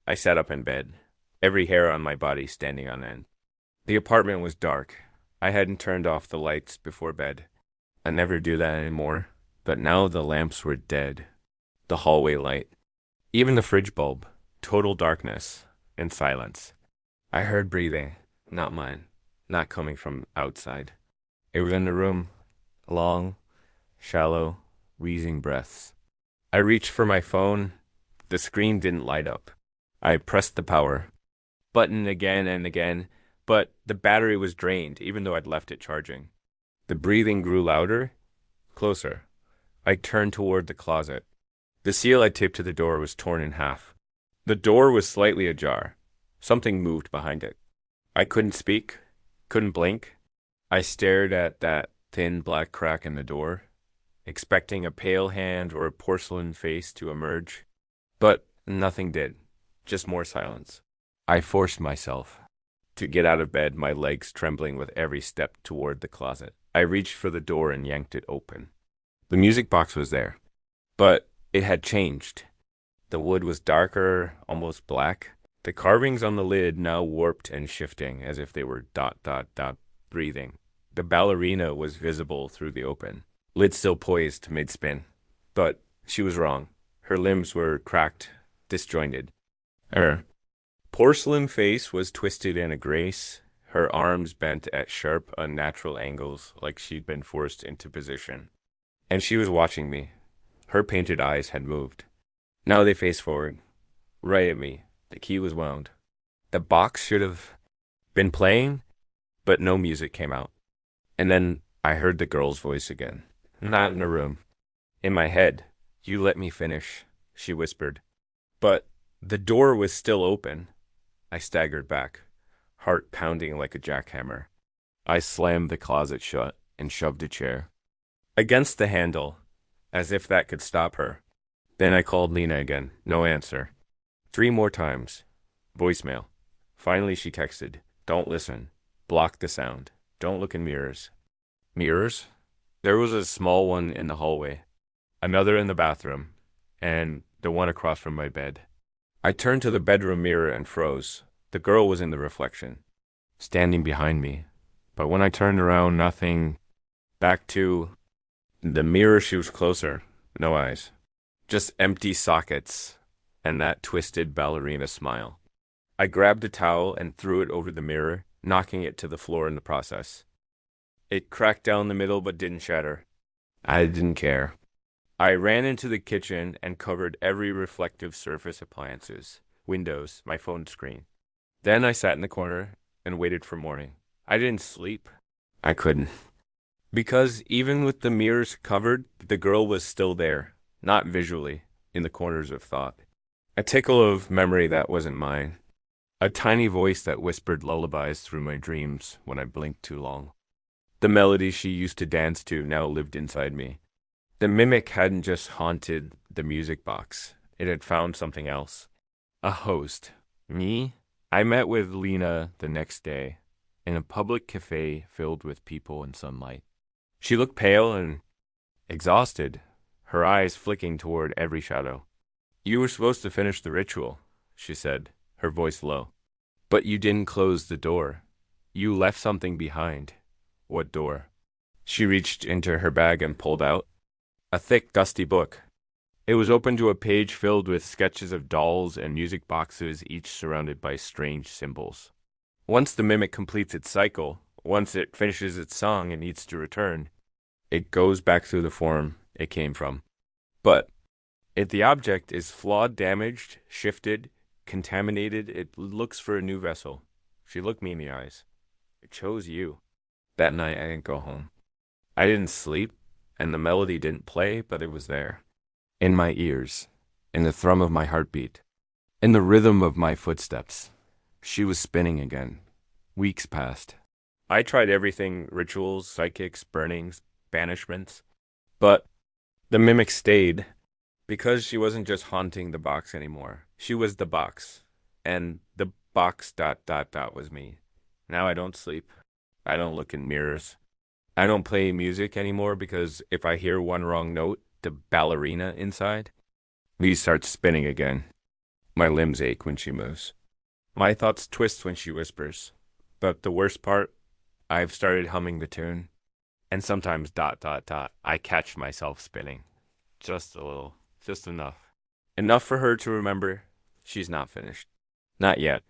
A: I sat up in bed, every hair on my body standing on end. The apartment was dark. I hadn't turned off the lights before bed. I never do that anymore. But now the lamps were dead. The hallway light. Even the fridge bulb. Total darkness and silence. I heard breathing, not mine, not coming from outside. It was in the room. Long, shallow, wheezing breaths. I reached for my phone. The screen didn't light up. I pressed the power button again and again, but the battery was drained, even though I'd left it charging. The breathing grew louder, closer. I turned toward the closet. The seal I taped to the door was torn in half. The door was slightly ajar. Something moved behind it. I couldn't speak, couldn't blink. I stared at that thin black crack in the door, expecting a pale hand or a porcelain face to emerge. But nothing did, just more silence. I forced myself to get out of bed, my legs trembling with every step toward the closet. I reached for the door and yanked it open. The music box was there, but it had changed. The wood was darker, almost black. The carvings on the lid now warped and shifting as if they were breathing. The ballerina was visible through the open, lid still poised mid-spin. But she was wrong. Her limbs were cracked, disjointed. Her porcelain face was twisted in a grace, her arms bent at sharp, unnatural angles like she'd been forced into position. And she was watching me. Her painted eyes had moved. Now they faced forward, right at me. The key was wound. The box should have been playing, but no music came out. And then I heard the girl's voice again. Not in the room. In my head. You let me finish, she whispered. But the door was still open. I staggered back, heart pounding like a jackhammer. I slammed the closet shut and shoved a chair against the handle, as if that could stop her. Then I called Lena again. No answer. 3 more times. Voicemail. Finally she texted. Don't listen. Block the sound. Don't look in mirrors. Mirrors? There was a small one in the hallway, another in the bathroom, and the one across from my bed. I turned to the bedroom mirror and froze. The girl was in the reflection, standing behind me. But when I turned around, nothing. Back to the mirror, she was closer. No eyes. Just empty sockets and that twisted ballerina smile. I grabbed a towel and threw it over the mirror, knocking it to the floor in the process. It cracked down the middle but didn't shatter. I didn't care. I ran into the kitchen and covered every reflective surface appliances, windows, my phone screen. Then I sat in the corner and waited for morning. I didn't sleep. I couldn't. Because even with the mirrors covered, the girl was still there, not visually, in the corners of thought. A tickle of memory that wasn't mine. A tiny voice that whispered lullabies through my dreams when I blinked too long. The melody she used to dance to now lived inside me. The mimic hadn't just haunted the music box. It had found something else. A host. Me? I met with Lena the next day in a public cafe filled with people and sunlight. She looked pale and exhausted, her eyes flicking toward every shadow. You were supposed to finish the ritual, she said, her voice low. But you didn't close the door. You left something behind. What door? She reached into her bag and pulled out a thick, dusty book. It was open to a page filled with sketches of dolls and music boxes, each surrounded by strange symbols. Once the mimic completes its cycle, once it finishes its song and needs to return, it goes back through the form it came from. But if the object is flawed, damaged, shifted, contaminated, it looks for a new vessel. She looked me in the eyes. It chose you. That night I didn't go home. I didn't sleep, and the melody didn't play, but it was there. In my ears, in the thrum of my heartbeat, in the rhythm of my footsteps. She was spinning again. Weeks passed. I tried everything, rituals, psychics, burnings, banishments. But the mimic stayed because she wasn't just haunting the box anymore. She was the box. And the box ... was me. Now I don't sleep. I don't look in mirrors. I don't play music anymore because if I hear one wrong note, the ballerina inside, we start spinning again. My limbs ache when she moves. My thoughts twist when she whispers. But the worst part, I've started humming the tune. And sometimes ... I catch myself spinning. Just a little. Just enough. Enough for her to remember she's not finished. Not yet.